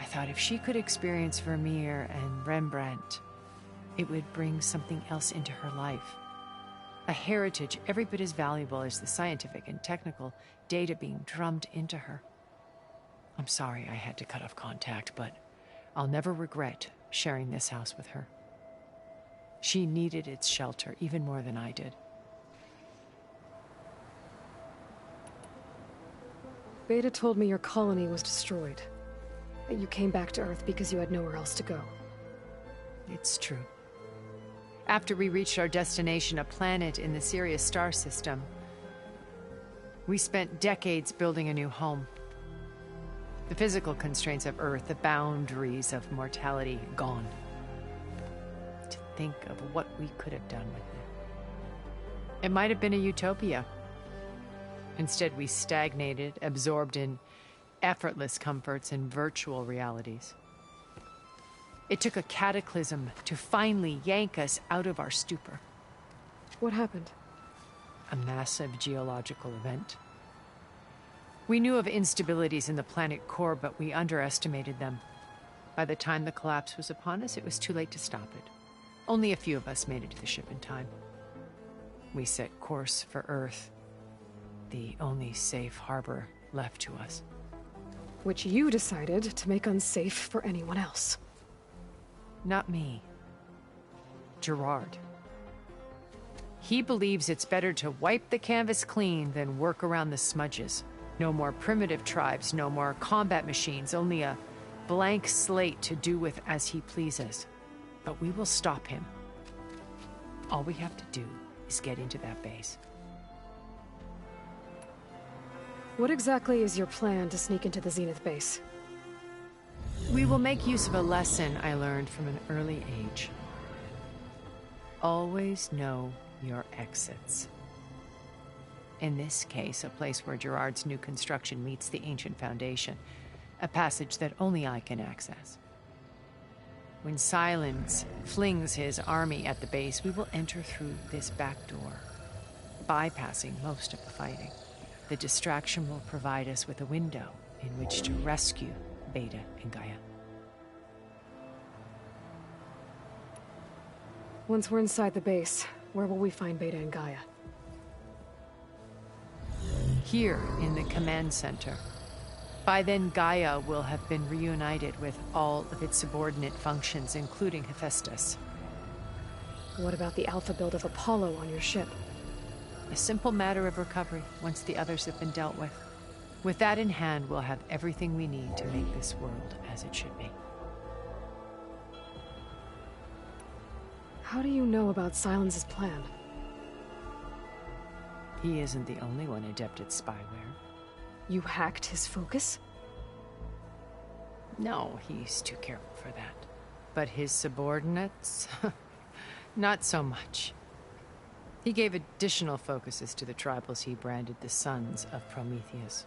I thought if she could experience Vermeer and Rembrandt, it would bring something else into her life. A heritage every bit as valuable as the scientific and technical data being drummed into her. I'm sorry I had to cut off contact, but I'll never regret sharing this house with her. She needed its shelter even more than I did. Beta told me your colony was destroyed. That you came back to Earth because you had nowhere else to go. It's true. After we reached our destination, a planet in the Sirius star system, we spent decades building a new home. The physical constraints of Earth, the boundaries of mortality, gone. To think of what we could have done with it. It might have been a utopia. Instead, we stagnated, absorbed in effortless comforts and virtual realities. It took a cataclysm to finally yank us out of our stupor. What happened? A massive geological event. We knew of instabilities in the planet core, but we underestimated them. By the time the collapse was upon us, it was too late to stop it. Only a few of us made it to the ship in time. We set course for Earth, the only safe harbor left to us. Which you decided to make unsafe for anyone else. Not me. Gerard. He believes it's better to wipe the canvas clean than work around the smudges. No more primitive tribes, no more combat machines, only a blank slate to do with as he pleases. But we will stop him. All we have to do is get into that base. What exactly is your plan to sneak into the Zenith base? We will make use of a lesson I learned from an early age. Always know your exits. In this case, a place where Gerard's new construction meets the ancient foundation, a passage that only I can access. When Silence flings his army at the base, we will enter through this back door, bypassing most of the fighting. The distraction will provide us with a window in which to rescue Beta and Gaia. Once we're inside the base, where will we find Beta and Gaia? Here in the command center. By then, Gaia will have been reunited with all of its subordinate functions, including Hephaestus. What about the alpha build of Apollo on your ship? A simple matter of recovery once the others have been dealt with. With that in hand, we'll have everything we need to make this world as it should be. How do you know about Silence's plan? He isn't the only one adept at spyware. You hacked his focus? No, he's too careful for that. But his subordinates? Not so much. He gave additional focuses to the tribals he branded the Sons of Prometheus.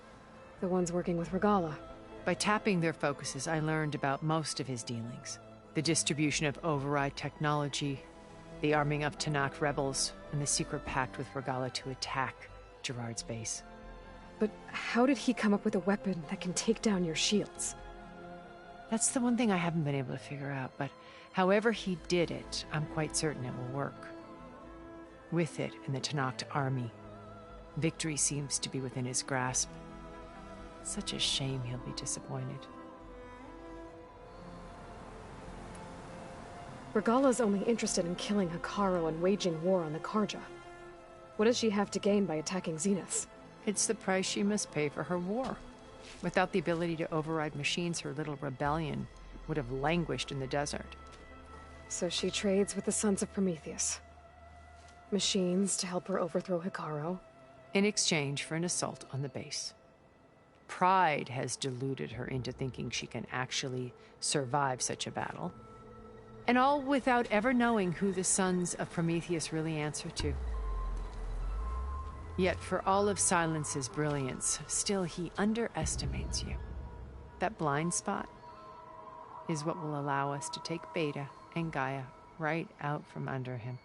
The ones working with Regalla. By tapping their focuses, I learned about most of his dealings. The distribution of override technology, the arming of Tanakh rebels, and the secret pact with Regalla to attack Gerard's base. But how did he come up with a weapon that can take down your shields? That's the one thing I haven't been able to figure out, but however he did it, I'm quite certain it will work. With it and the Tanakh army, victory seems to be within his grasp. Such a shame he'll be disappointed. Regala's only interested in killing Hekarro and waging war on the Karja. What does she have to gain by attacking Zeniths? It's the price she must pay for her war. Without the ability to override machines, her little rebellion would have languished in the desert. So she trades with the Sons of Prometheus. Machines to help her overthrow Hekarro. In exchange for an assault on the base. Pride has deluded her into thinking she can actually survive such a battle. And all without ever knowing who the Sons of Prometheus really answer to. Yet for all of Silence's brilliance, still he underestimates you. That blind spot is what will allow us to take Beta and Gaia right out from under him.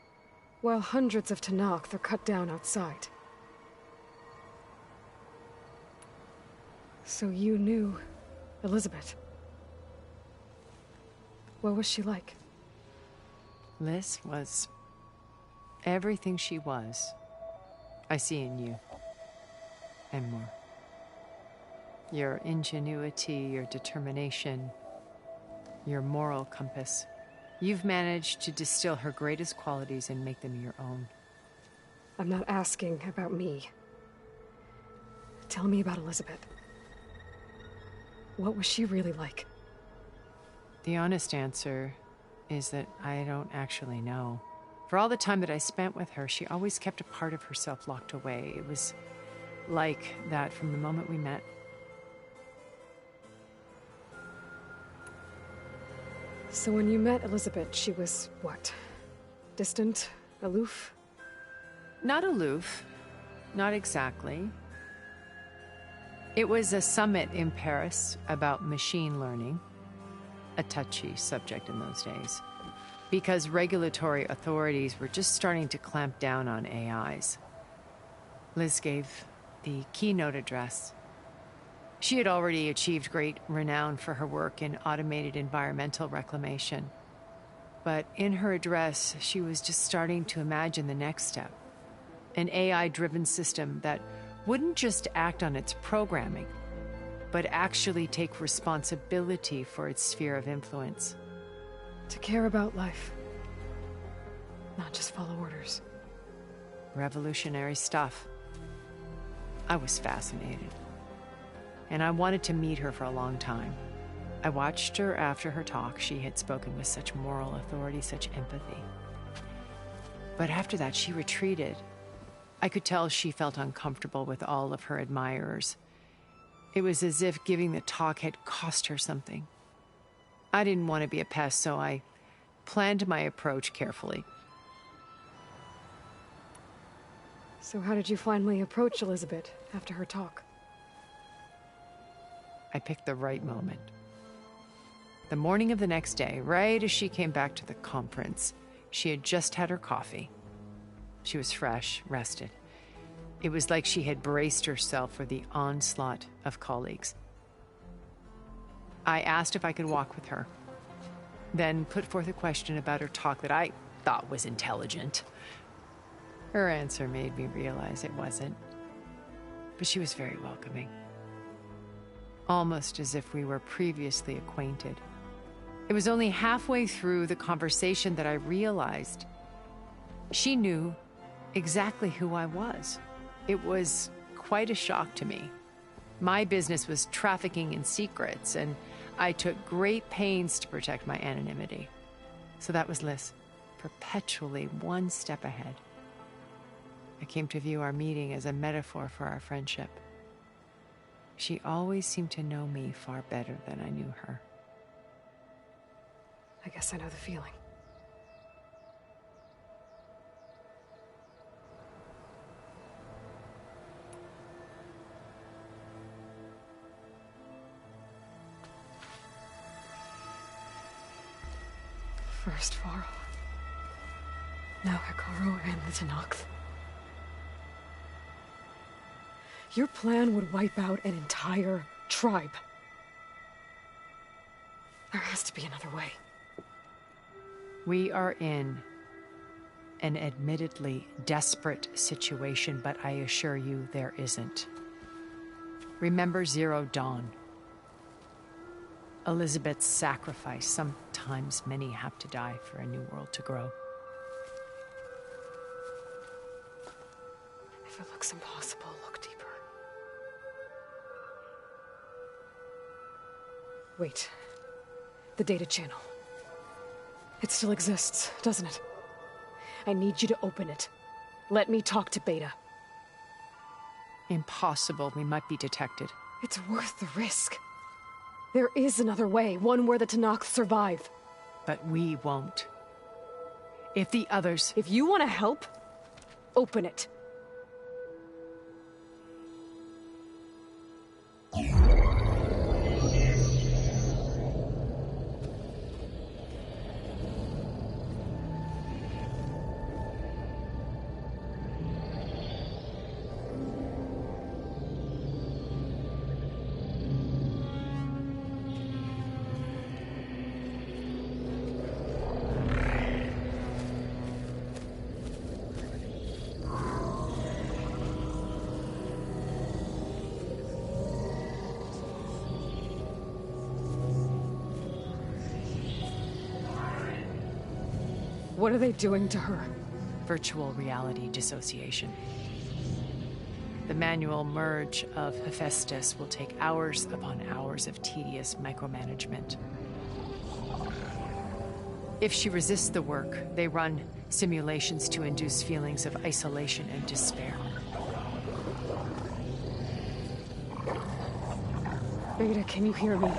While hundreds of Tenakth are cut down outside. So you knew Elizabeth. What was she like? Liz was everything she was. I see in you. And more. Your ingenuity, your determination, your moral compass. You've managed to distill her greatest qualities and make them your own. I'm not asking about me. Tell me about Elizabeth. What was she really like? The honest answer is that I don't actually know. For all the time that I spent with her, she always kept a part of herself locked away. It was like that from the moment we met. So when you met Elizabeth, she was what? Distant? Aloof? Not aloof. Not exactly. It was a summit in Paris about machine learning. A touchy subject in those days. Because regulatory authorities were just starting to clamp down on AIs. Liz gave the keynote address. She had already achieved great renown for her work in automated environmental reclamation. But in her address, she was just starting to imagine the next step. An AI-driven system that wouldn't just act on its programming, but actually take responsibility for its sphere of influence. To care about life. Not just follow orders. Revolutionary stuff. I was fascinated. And I wanted to meet her for a long time. I watched her after her talk. She had spoken with such moral authority, such empathy. But after that, she retreated. I could tell she felt uncomfortable with all of her admirers. It was as if giving the talk had cost her something. I didn't want to be a pest, so I planned my approach carefully. So how did you finally approach Elizabeth after her talk? I picked the right moment. The morning of the next day, right as she came back to the conference, she had just had her coffee. She was fresh, rested. It was like she had braced herself for the onslaught of colleagues. I asked if I could walk with her, then put forth a question about her talk that I thought was intelligent. Her answer made me realize it wasn't, but she was very welcoming. Almost as if we were previously acquainted. It was only halfway through the conversation that I realized she knew exactly who I was. It was quite a shock to me. My business was trafficking in secrets, and I took great pains to protect my anonymity. So that was Liz, perpetually one step ahead. I came to view our meeting as a metaphor for our friendship. She always seemed to know me far better than I knew her. I guess I know the feeling. First Varl. Now Hekarro and the Tenakth. Your plan would wipe out an entire tribe. There has to be another way. We are in an admittedly desperate situation, but I assure you there isn't. Remember Zero Dawn. Elizabeth's sacrifice. Sometimes many have to die for a new world to grow. If it looks impossible, look deeper. Wait. The data channel. It still exists, doesn't it? I need you to open it. Let me talk to Beta. Impossible. We might be detected. It's worth the risk. There is another way, one where the Tenakth survive. But we won't. If the others... If you want to help, open it. What are they doing to her? Virtual reality dissociation. The manual merge of Hephaestus will take hours upon hours of tedious micromanagement. If she resists the work, they run simulations to induce feelings of isolation and despair. Beta, can you hear me?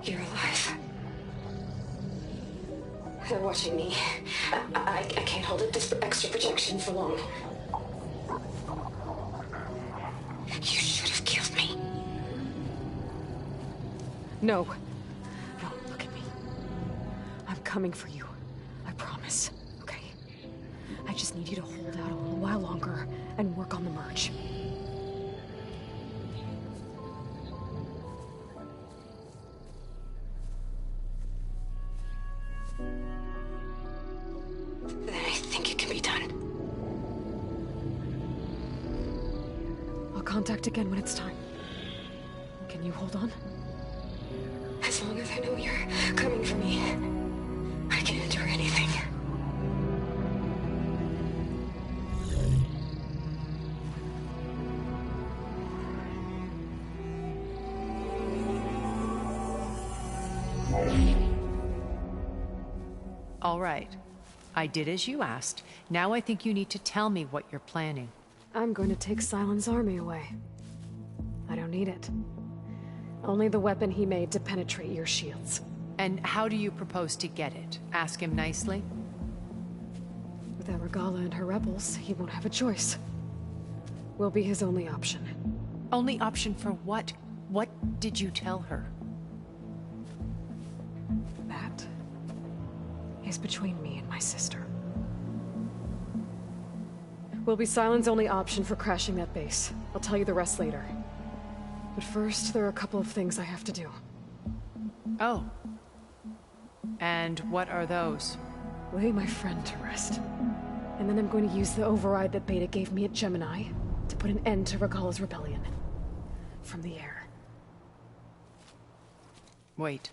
You're alive. They're watching me. I can't hold up this extra projection for long. You should have killed me. No. No, look at me. I'm coming for you. I promise. Okay? I just need you to hold out a little while longer and work on the merge. Contact again when it's time. Can you hold on? As long as I know you're coming for me, I can endure anything. All right. I did as you asked. Now I think you need to tell me what you're planning. I'm going to take Sylens' army away. I don't need it. Only the weapon he made to penetrate your shields. And how do you propose to get it? Ask him nicely? Without Regalla and her rebels, he won't have a choice. We'll be his only option. Only option for what? What did you tell her? That is between me and my sister. Will be Sylens' only option for crashing that base. I'll tell you the rest later. But first, there are a couple of things I have to do. Oh. And what are those? Lay my friend to rest. And then I'm going to use the override that Beta gave me at Gemini to put an end to Regalla's rebellion. From the air. Wait.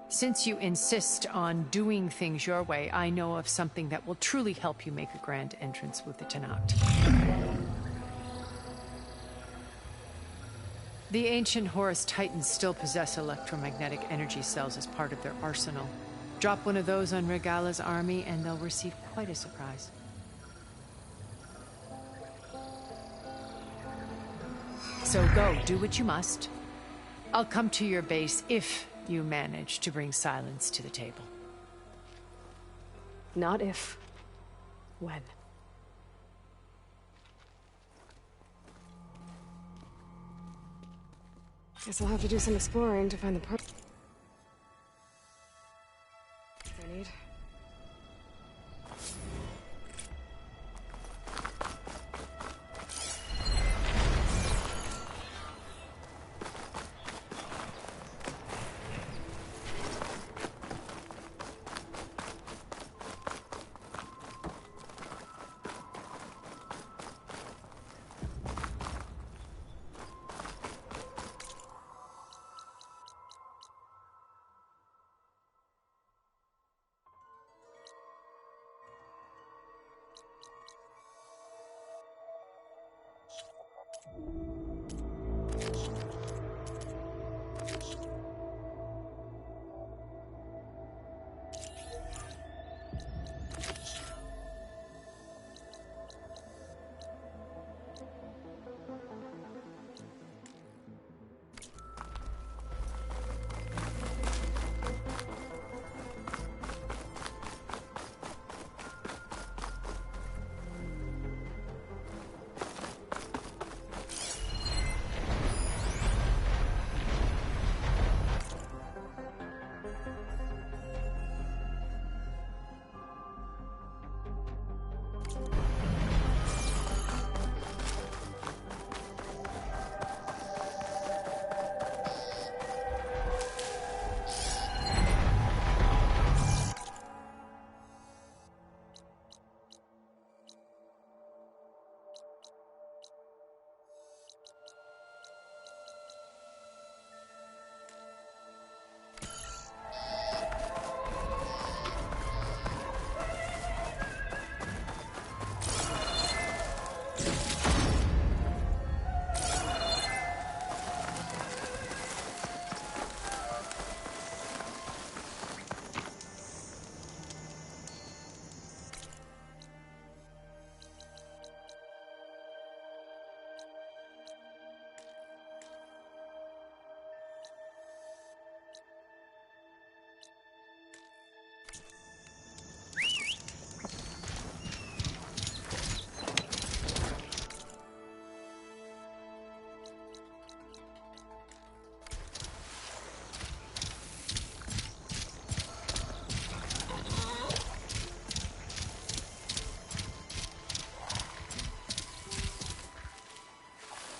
Since you insist on doing things your way, I know of something that will truly help you make a grand entrance with the Tenakth. The ancient Horus Titans still possess electromagnetic energy cells as part of their arsenal. Drop one of those on Regalla's army and they'll receive quite a surprise. So go, do what you must. I'll come to your base if you manage to bring Sylens to the table. Not if. When. Guess I'll have to do some exploring to find the part I need.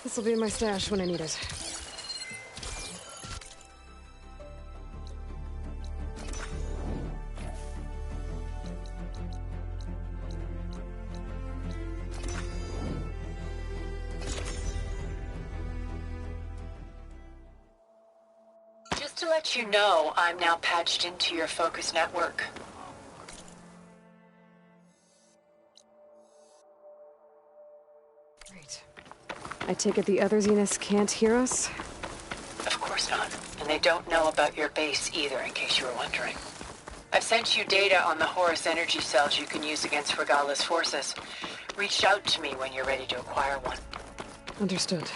This'll be in my stash when I need it. Just to let you know, I'm now patched into your focus network. Great. I take it the other Zeniths can't hear us? Of course not. And they don't know about your base either, in case you were wondering. I've sent you data on the Horus energy cells you can use against Regala's forces. Reach out to me when you're ready to acquire one. Understood.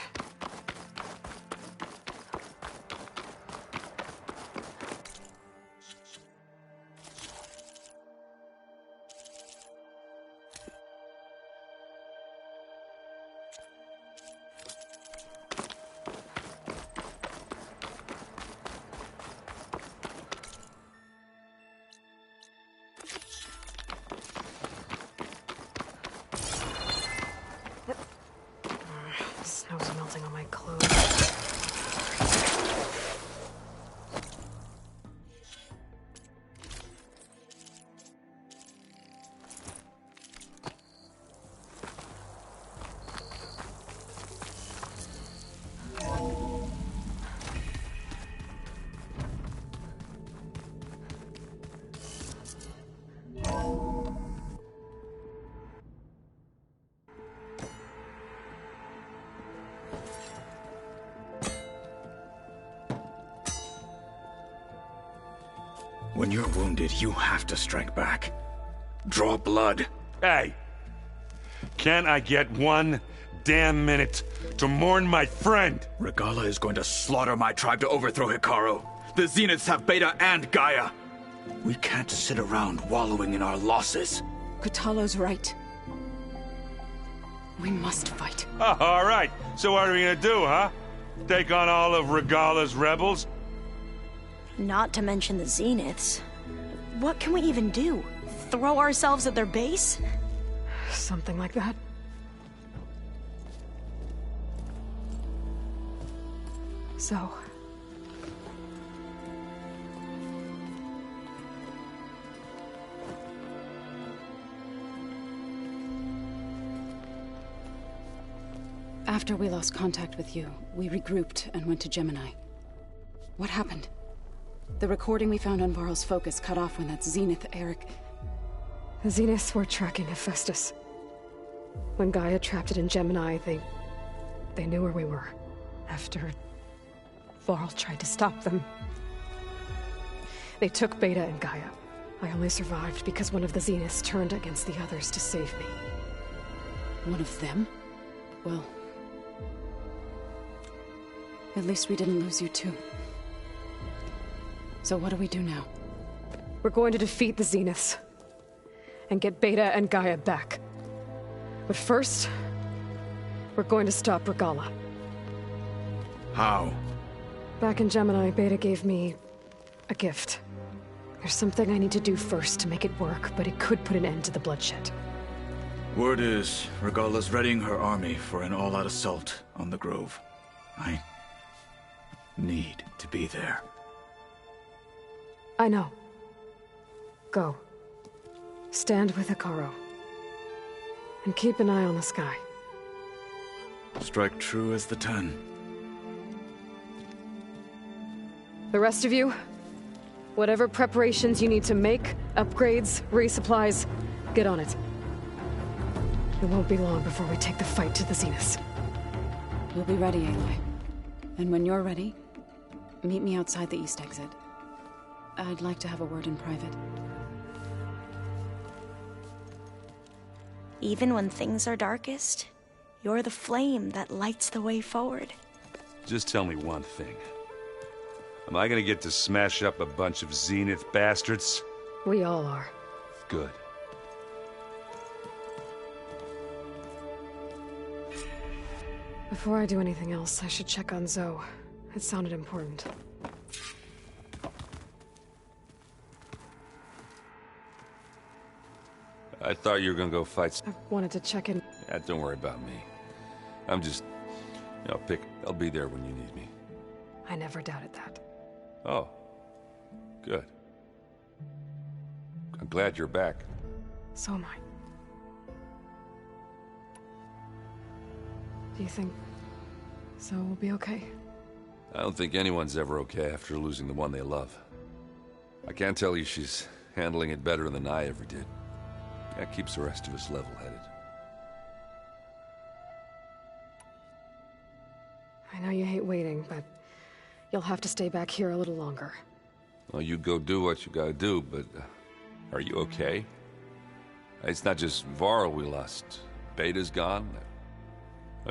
Snow's melting on my clothes. When you're wounded, you have to strike back. Draw blood. Hey! Can't I get one damn minute to mourn my friend? Regala is going to slaughter my tribe to overthrow Hekarro. The Zeniths have Beta and Gaia. We can't sit around wallowing in our losses. Kotallo's right. We must fight. Oh, all right. So what are we gonna do, huh? Take on all of Regala's rebels? Not to mention the Zeniths. What can we even do? Throw ourselves at their base? Something like that. So... After we lost contact with you, we regrouped and went to Gemini. What happened? The recording we found on Varl's focus cut off when that Zenith, Eric... The Zeniths were tracking Hephaestus. When Gaia trapped it in Gemini, they They knew where we were. After Varl tried to stop them. They took Beta and Gaia. I only survived because one of the Zeniths turned against the others to save me. One of them? Well... at least we didn't lose you too. So what do we do now? We're going to defeat the Zeniths. And get Beta and Gaia back. But first... we're going to stop Regalla. How? Back in Gemini, Beta gave me... a gift. There's something I need to do first to make it work, but it could put an end to the bloodshed. Word is, Regalla's readying her army for an all-out assault on the Grove. I need to be there. I know. Go. Stand with Hekarro. And keep an eye on the sky. Strike true as the 10. The rest of you, whatever preparations you need to make, upgrades, resupplies, get on it. It won't be long before we take the fight to the Zeniths. We'll be ready, Aloy. And when you're ready, meet me outside the east exit. I'd like to have a word in private. Even when things are darkest, you're the flame that lights the way forward. Just tell me one thing. Am I gonna get to smash up a bunch of Zenith bastards? We all are. Good. Before I do anything else, I should check on Zoe. It sounded important. I thought you were gonna go fight. I wanted to check in. Yeah, don't worry about me. I'm just, I'll be there when you need me. I never doubted that. Oh, good. I'm glad you're back. So am I. Do you think Zoe will be okay? I don't think anyone's ever okay after losing the one they love. I can't tell you she's handling it better than I ever did. That keeps the rest of us level-headed. I know you hate waiting, but you'll have to stay back here a little longer. Well, you go do what you gotta do, but are you okay? It's not just Varl we lost. Beta's gone.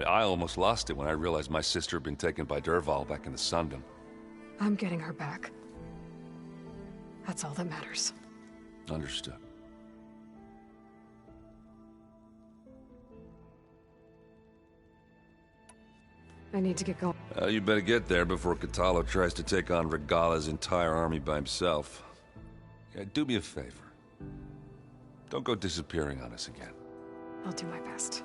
I almost lost it when I realized my sister had been taken by Dervahl back in the Sundom. I'm getting her back. That's all that matters. Understood. I need to get going. You better get there before Kotallo tries to take on Regalla's entire army by himself. Yeah, do me a favor. Don't go disappearing on us again. I'll do my best.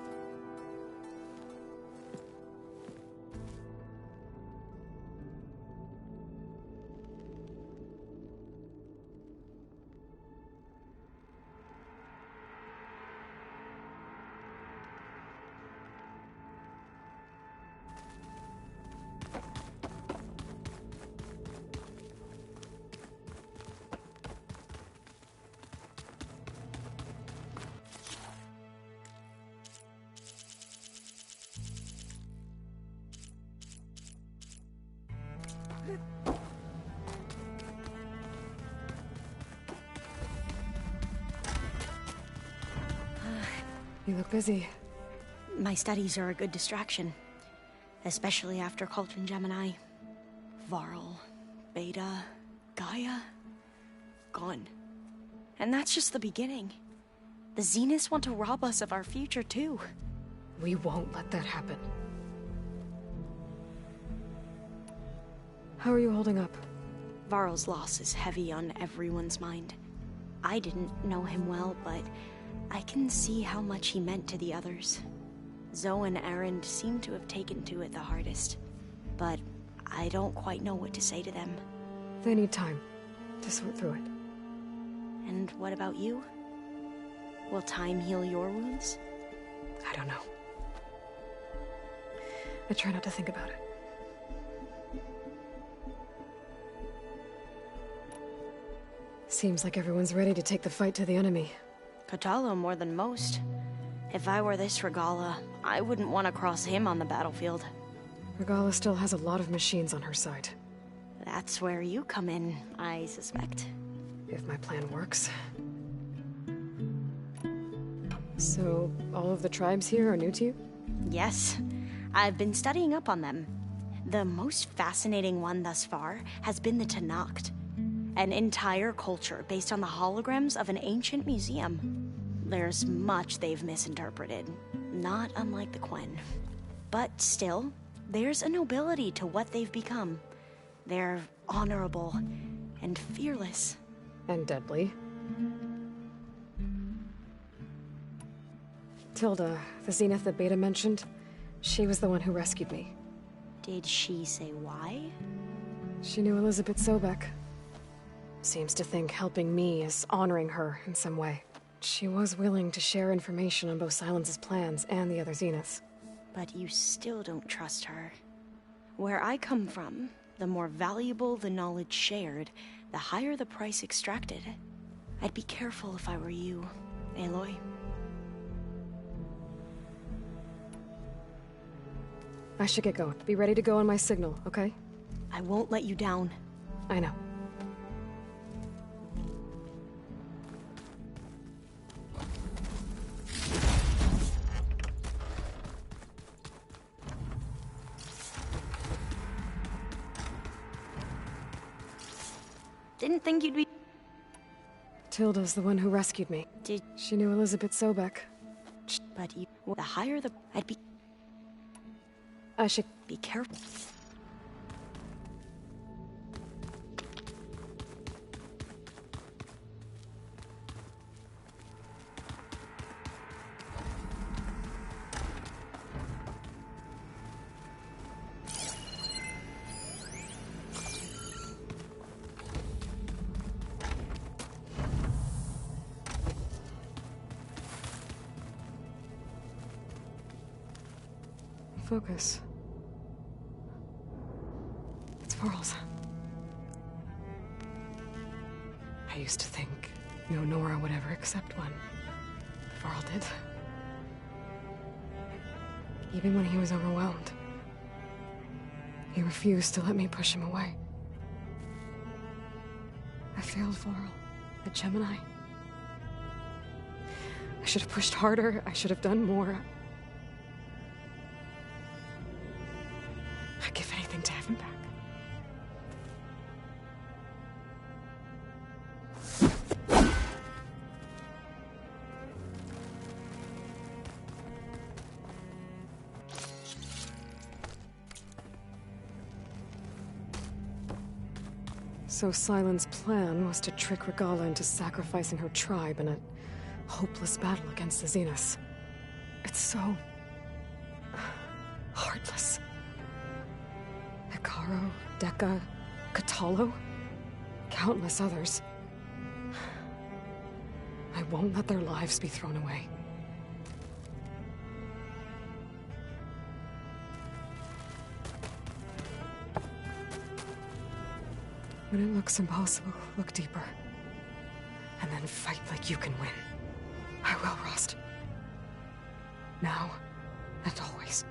You look busy. My studies are a good distraction. Especially after Cauldron Gemini. Varl, Beta, Gaia... gone. And that's just the beginning. The Zeniths want to rob us of our future, too. We won't let that happen. How are you holding up? Varl's loss is heavy on everyone's mind. I didn't know him well, but I can see how much he meant to the others. Zoe and Erend seem to have taken to it the hardest, but I don't quite know what to say to them. They need time to sort through it. And what about you? Will time heal your wounds? I don't know. I try not to think about it. Seems like everyone's ready to take the fight to the enemy. Kotallo more than most. If I were this Regala, I wouldn't want to cross him on the battlefield. Regala still has a lot of machines on her side. That's where you come in, I suspect. If my plan works. So, all of the tribes here are new to you? Yes. I've been studying up on them. The most fascinating one thus far has been the Tenakth, an entire culture based on the holograms of an ancient museum. There's much they've misinterpreted, not unlike the Quen. But still, there's a nobility to what they've become. They're honorable and fearless. And deadly. Tilda, the Zenith that Beta mentioned, she was the one who rescued me. Did she say why? She knew Elizabeth Sobek. Seems to think helping me is honoring her in some way. She was willing to share information on both Silence's plans and the other Zeniths. But you still don't trust her. Where I come from, the more valuable the knowledge shared, the higher the price extracted. I'd be careful if I were you, Aloy. I should get going. Be ready to go on my signal, okay? I won't let you down. I know. Didn't think you'd be... Tilda's the one who rescued me. Did... She knew Elizabeth Sobek. But you... The higher the... I'd be... I should... Be careful. Focus. It's Varl's. I used to think no Nora would ever accept one. Varl did. Even when he was overwhelmed. He refused to let me push him away. I failed Varl at Gemini. I should have pushed harder. I should have done more. I'd give anything to have him back. So Silen's plan was to trick Regala into sacrificing her tribe in a hopeless battle against the Zeniths. It's so... heartless. Hekarro, Dekka, Kotallo, countless others. I won't let their lives be thrown away. When it looks impossible, look deeper. And then fight like you can win. I will, Rost. Now and always.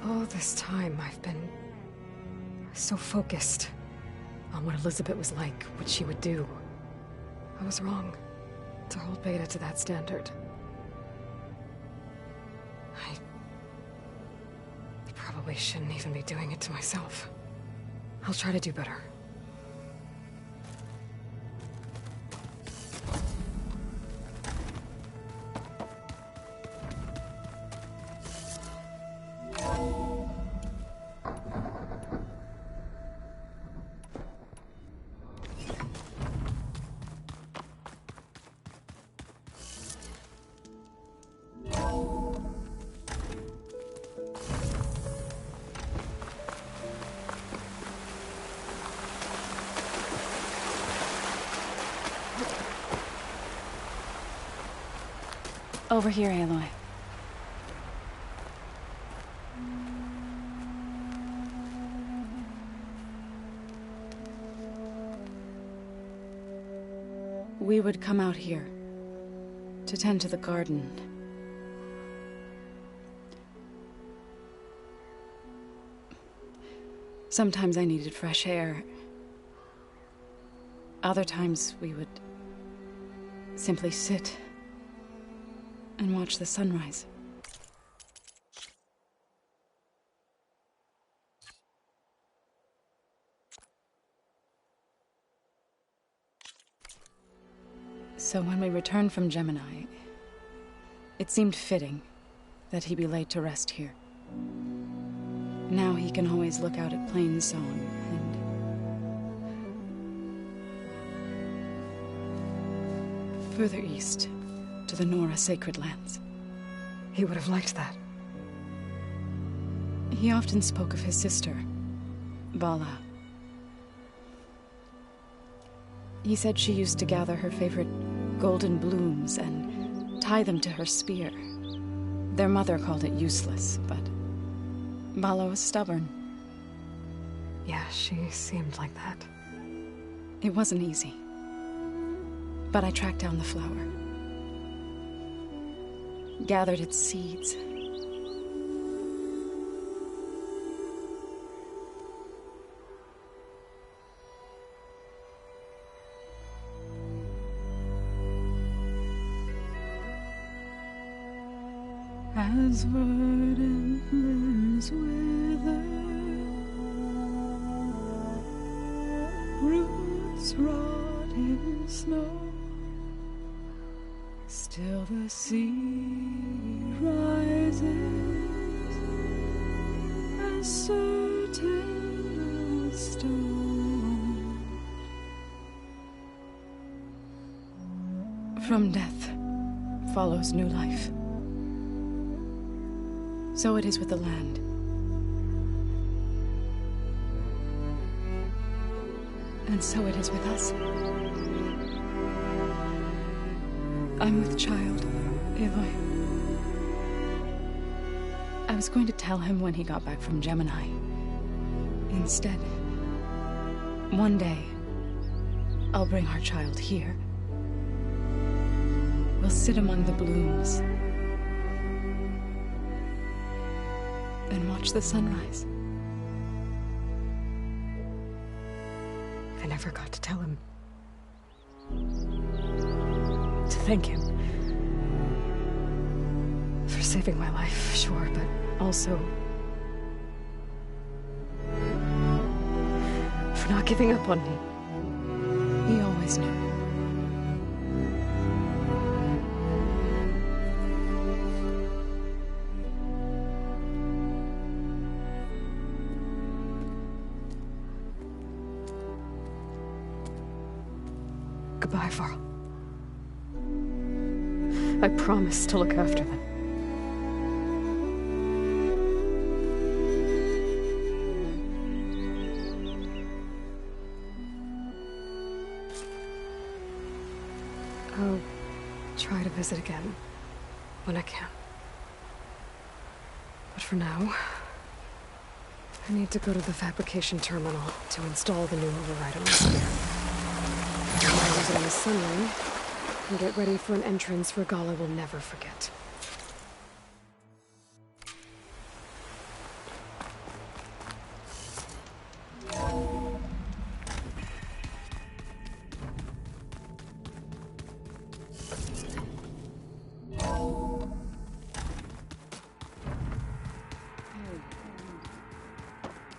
All this time, I've been so focused on what Elizabeth was like, what she would do. I was wrong to hold Beta to that standard. I probably shouldn't even be doing it to myself. I'll try to do better. Over here, Aloy. We We would come out here to tend to the garden. Sometimes I needed fresh air. Other times we would simply sit and watch the sunrise. So when we returned from Gemini, it seemed fitting that he be laid to rest here. Now he can always look out at Plainsong and further east to the Nora Sacred Lands. He would have liked that. He often spoke of his sister, Vala. He said she used to gather her favorite golden blooms and tie them to her spear. Their mother called it useless, but Vala was stubborn. Yeah, she seemed like that. It wasn't easy. But I tracked down the flower. Gathered its seeds. As verdant limbs wither, roots rot in snow, still the sea rises, as certain as stone. From death follows new life. So it is with the land. And so it is with us. I'm with child, Aloy. I was going to tell him when he got back from Gemini. Instead, one day, I'll bring our child here. We'll sit among the blooms and watch the sunrise. I never got to tell him. To thank him. For saving my life, sure, but also for not giving up on me. He always knew. Goodbye, Varl. I promise to look after them. I'll try to visit again when I can. But for now, I need to go to the fabrication terminal to install the new override on the spear. I'll use it on the sunring and get ready for an entrance Regalla will never forget.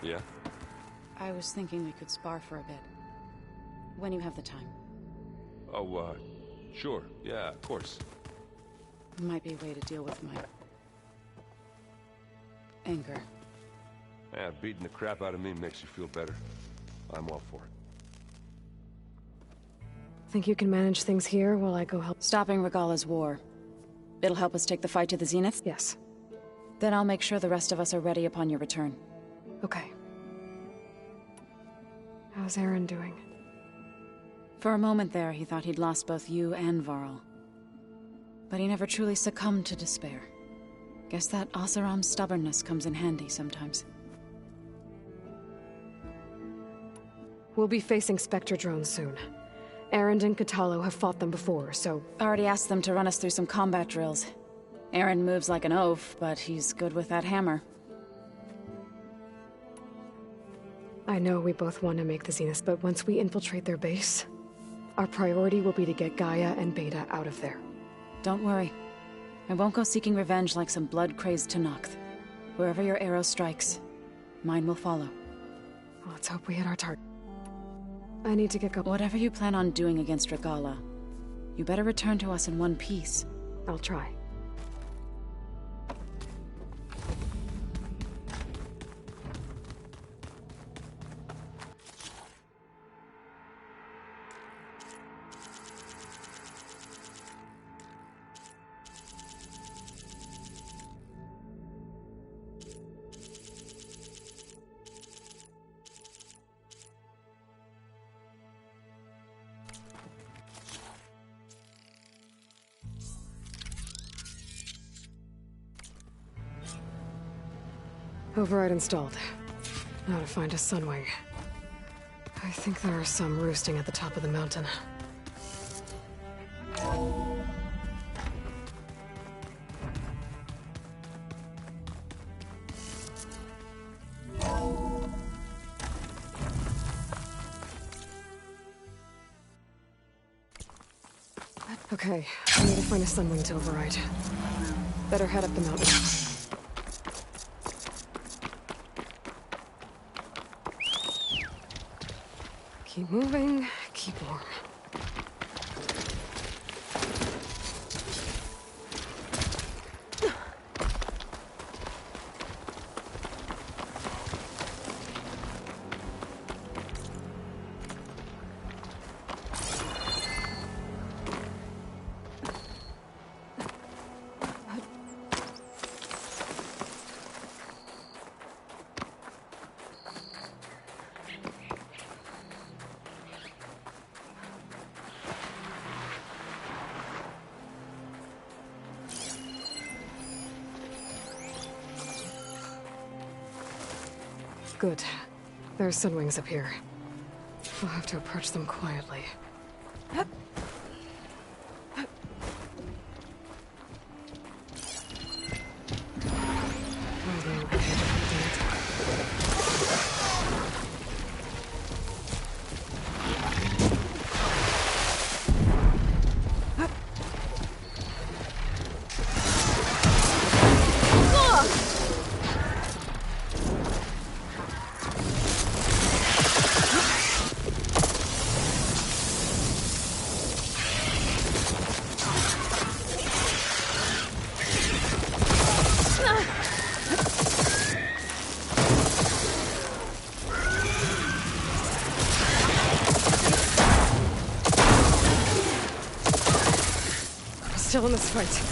Yeah? I was thinking we could spar for a bit. When you have the time. Oh, sure. Yeah, of course. Might be a way to deal with my anger. Yeah, beating the crap out of me makes you feel better. I'm all for it. Think you can manage things here while I go help? Stopping Regalla's war. It'll help us take the fight to the Zenith? Yes. Then I'll make sure the rest of us are ready upon your return. Okay. How's Aaron doing? For a moment there, he thought he'd lost both you and Varl. But he never truly succumbed to despair. Guess that Oseram's stubbornness comes in handy sometimes. We'll be facing Spectre drones soon. Erend and Kotallo have fought them before, so... Already asked them to run us through some combat drills. Erend moves like an oaf, but he's good with that hammer. I know we both want to make the Zeniths, but once we infiltrate their base, our priority will be to get Gaia and Beta out of there. Don't worry. I won't go seeking revenge like some blood-crazed Tenakth. Wherever your arrow strikes, mine will follow. Let's hope we hit our target. I need to get going. Whatever you plan on doing against Regalla, you better return to us in one piece. I'll try. Override installed. Now to find a Sunwing. I think there are some roosting at the top of the mountain. Okay, I need to find a Sunwing to override. Better head up the mountain. Keep moving, keep warm. Good. There are Sunwings up here. We'll have to approach them quietly. Still in this fight.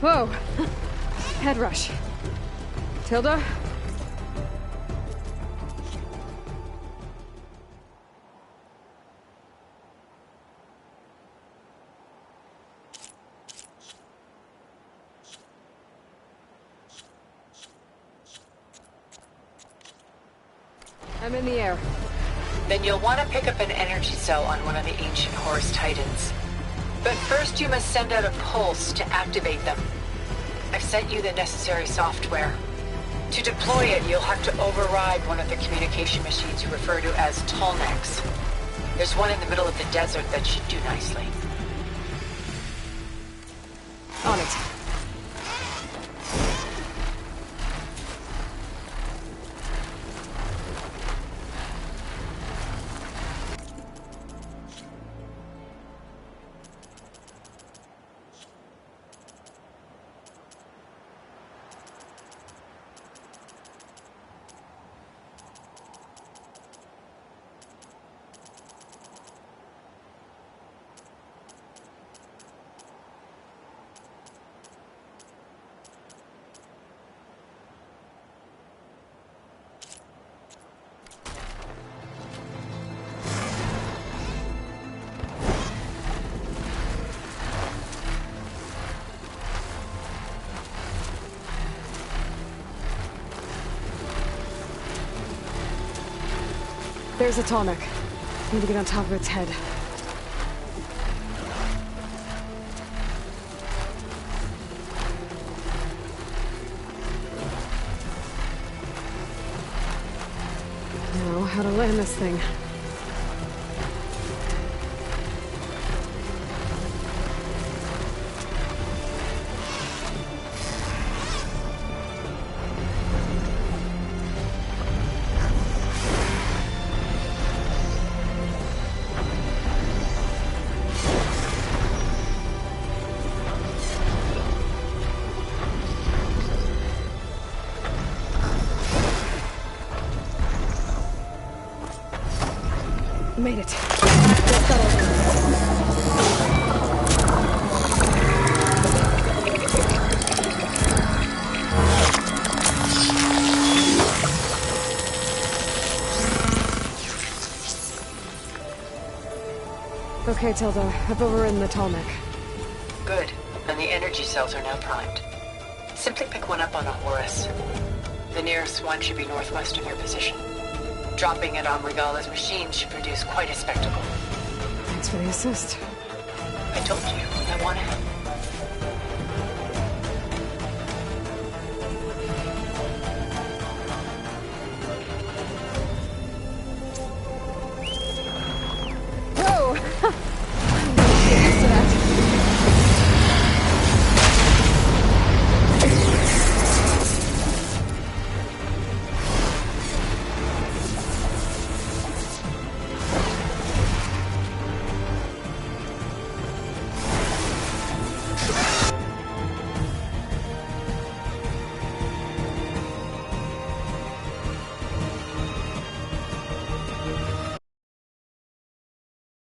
Whoa! Head rush. Tilda? I'm in the air. Then you'll want to pick up an energy cell on one of the ancient Horus Titans. But first you must send out a pulse to activate them. I've sent you the necessary software. To deploy it, you'll have to override one of the communication machines you refer to as Tallnecks. There's one in the middle of the desert that should do nicely. On it. There's a Tallneck. Need to get on top of its head. Now, how to land this thing. Made it. Okay, Tilda. I've overridden the Tallneck. Good. And the energy cells are now primed. Simply pick one up on a Horus. The nearest one should be northwest of your position. Dropping it on Regala's machine should produce quite a spectacle. Thanks for the assist. I told you, I want to help.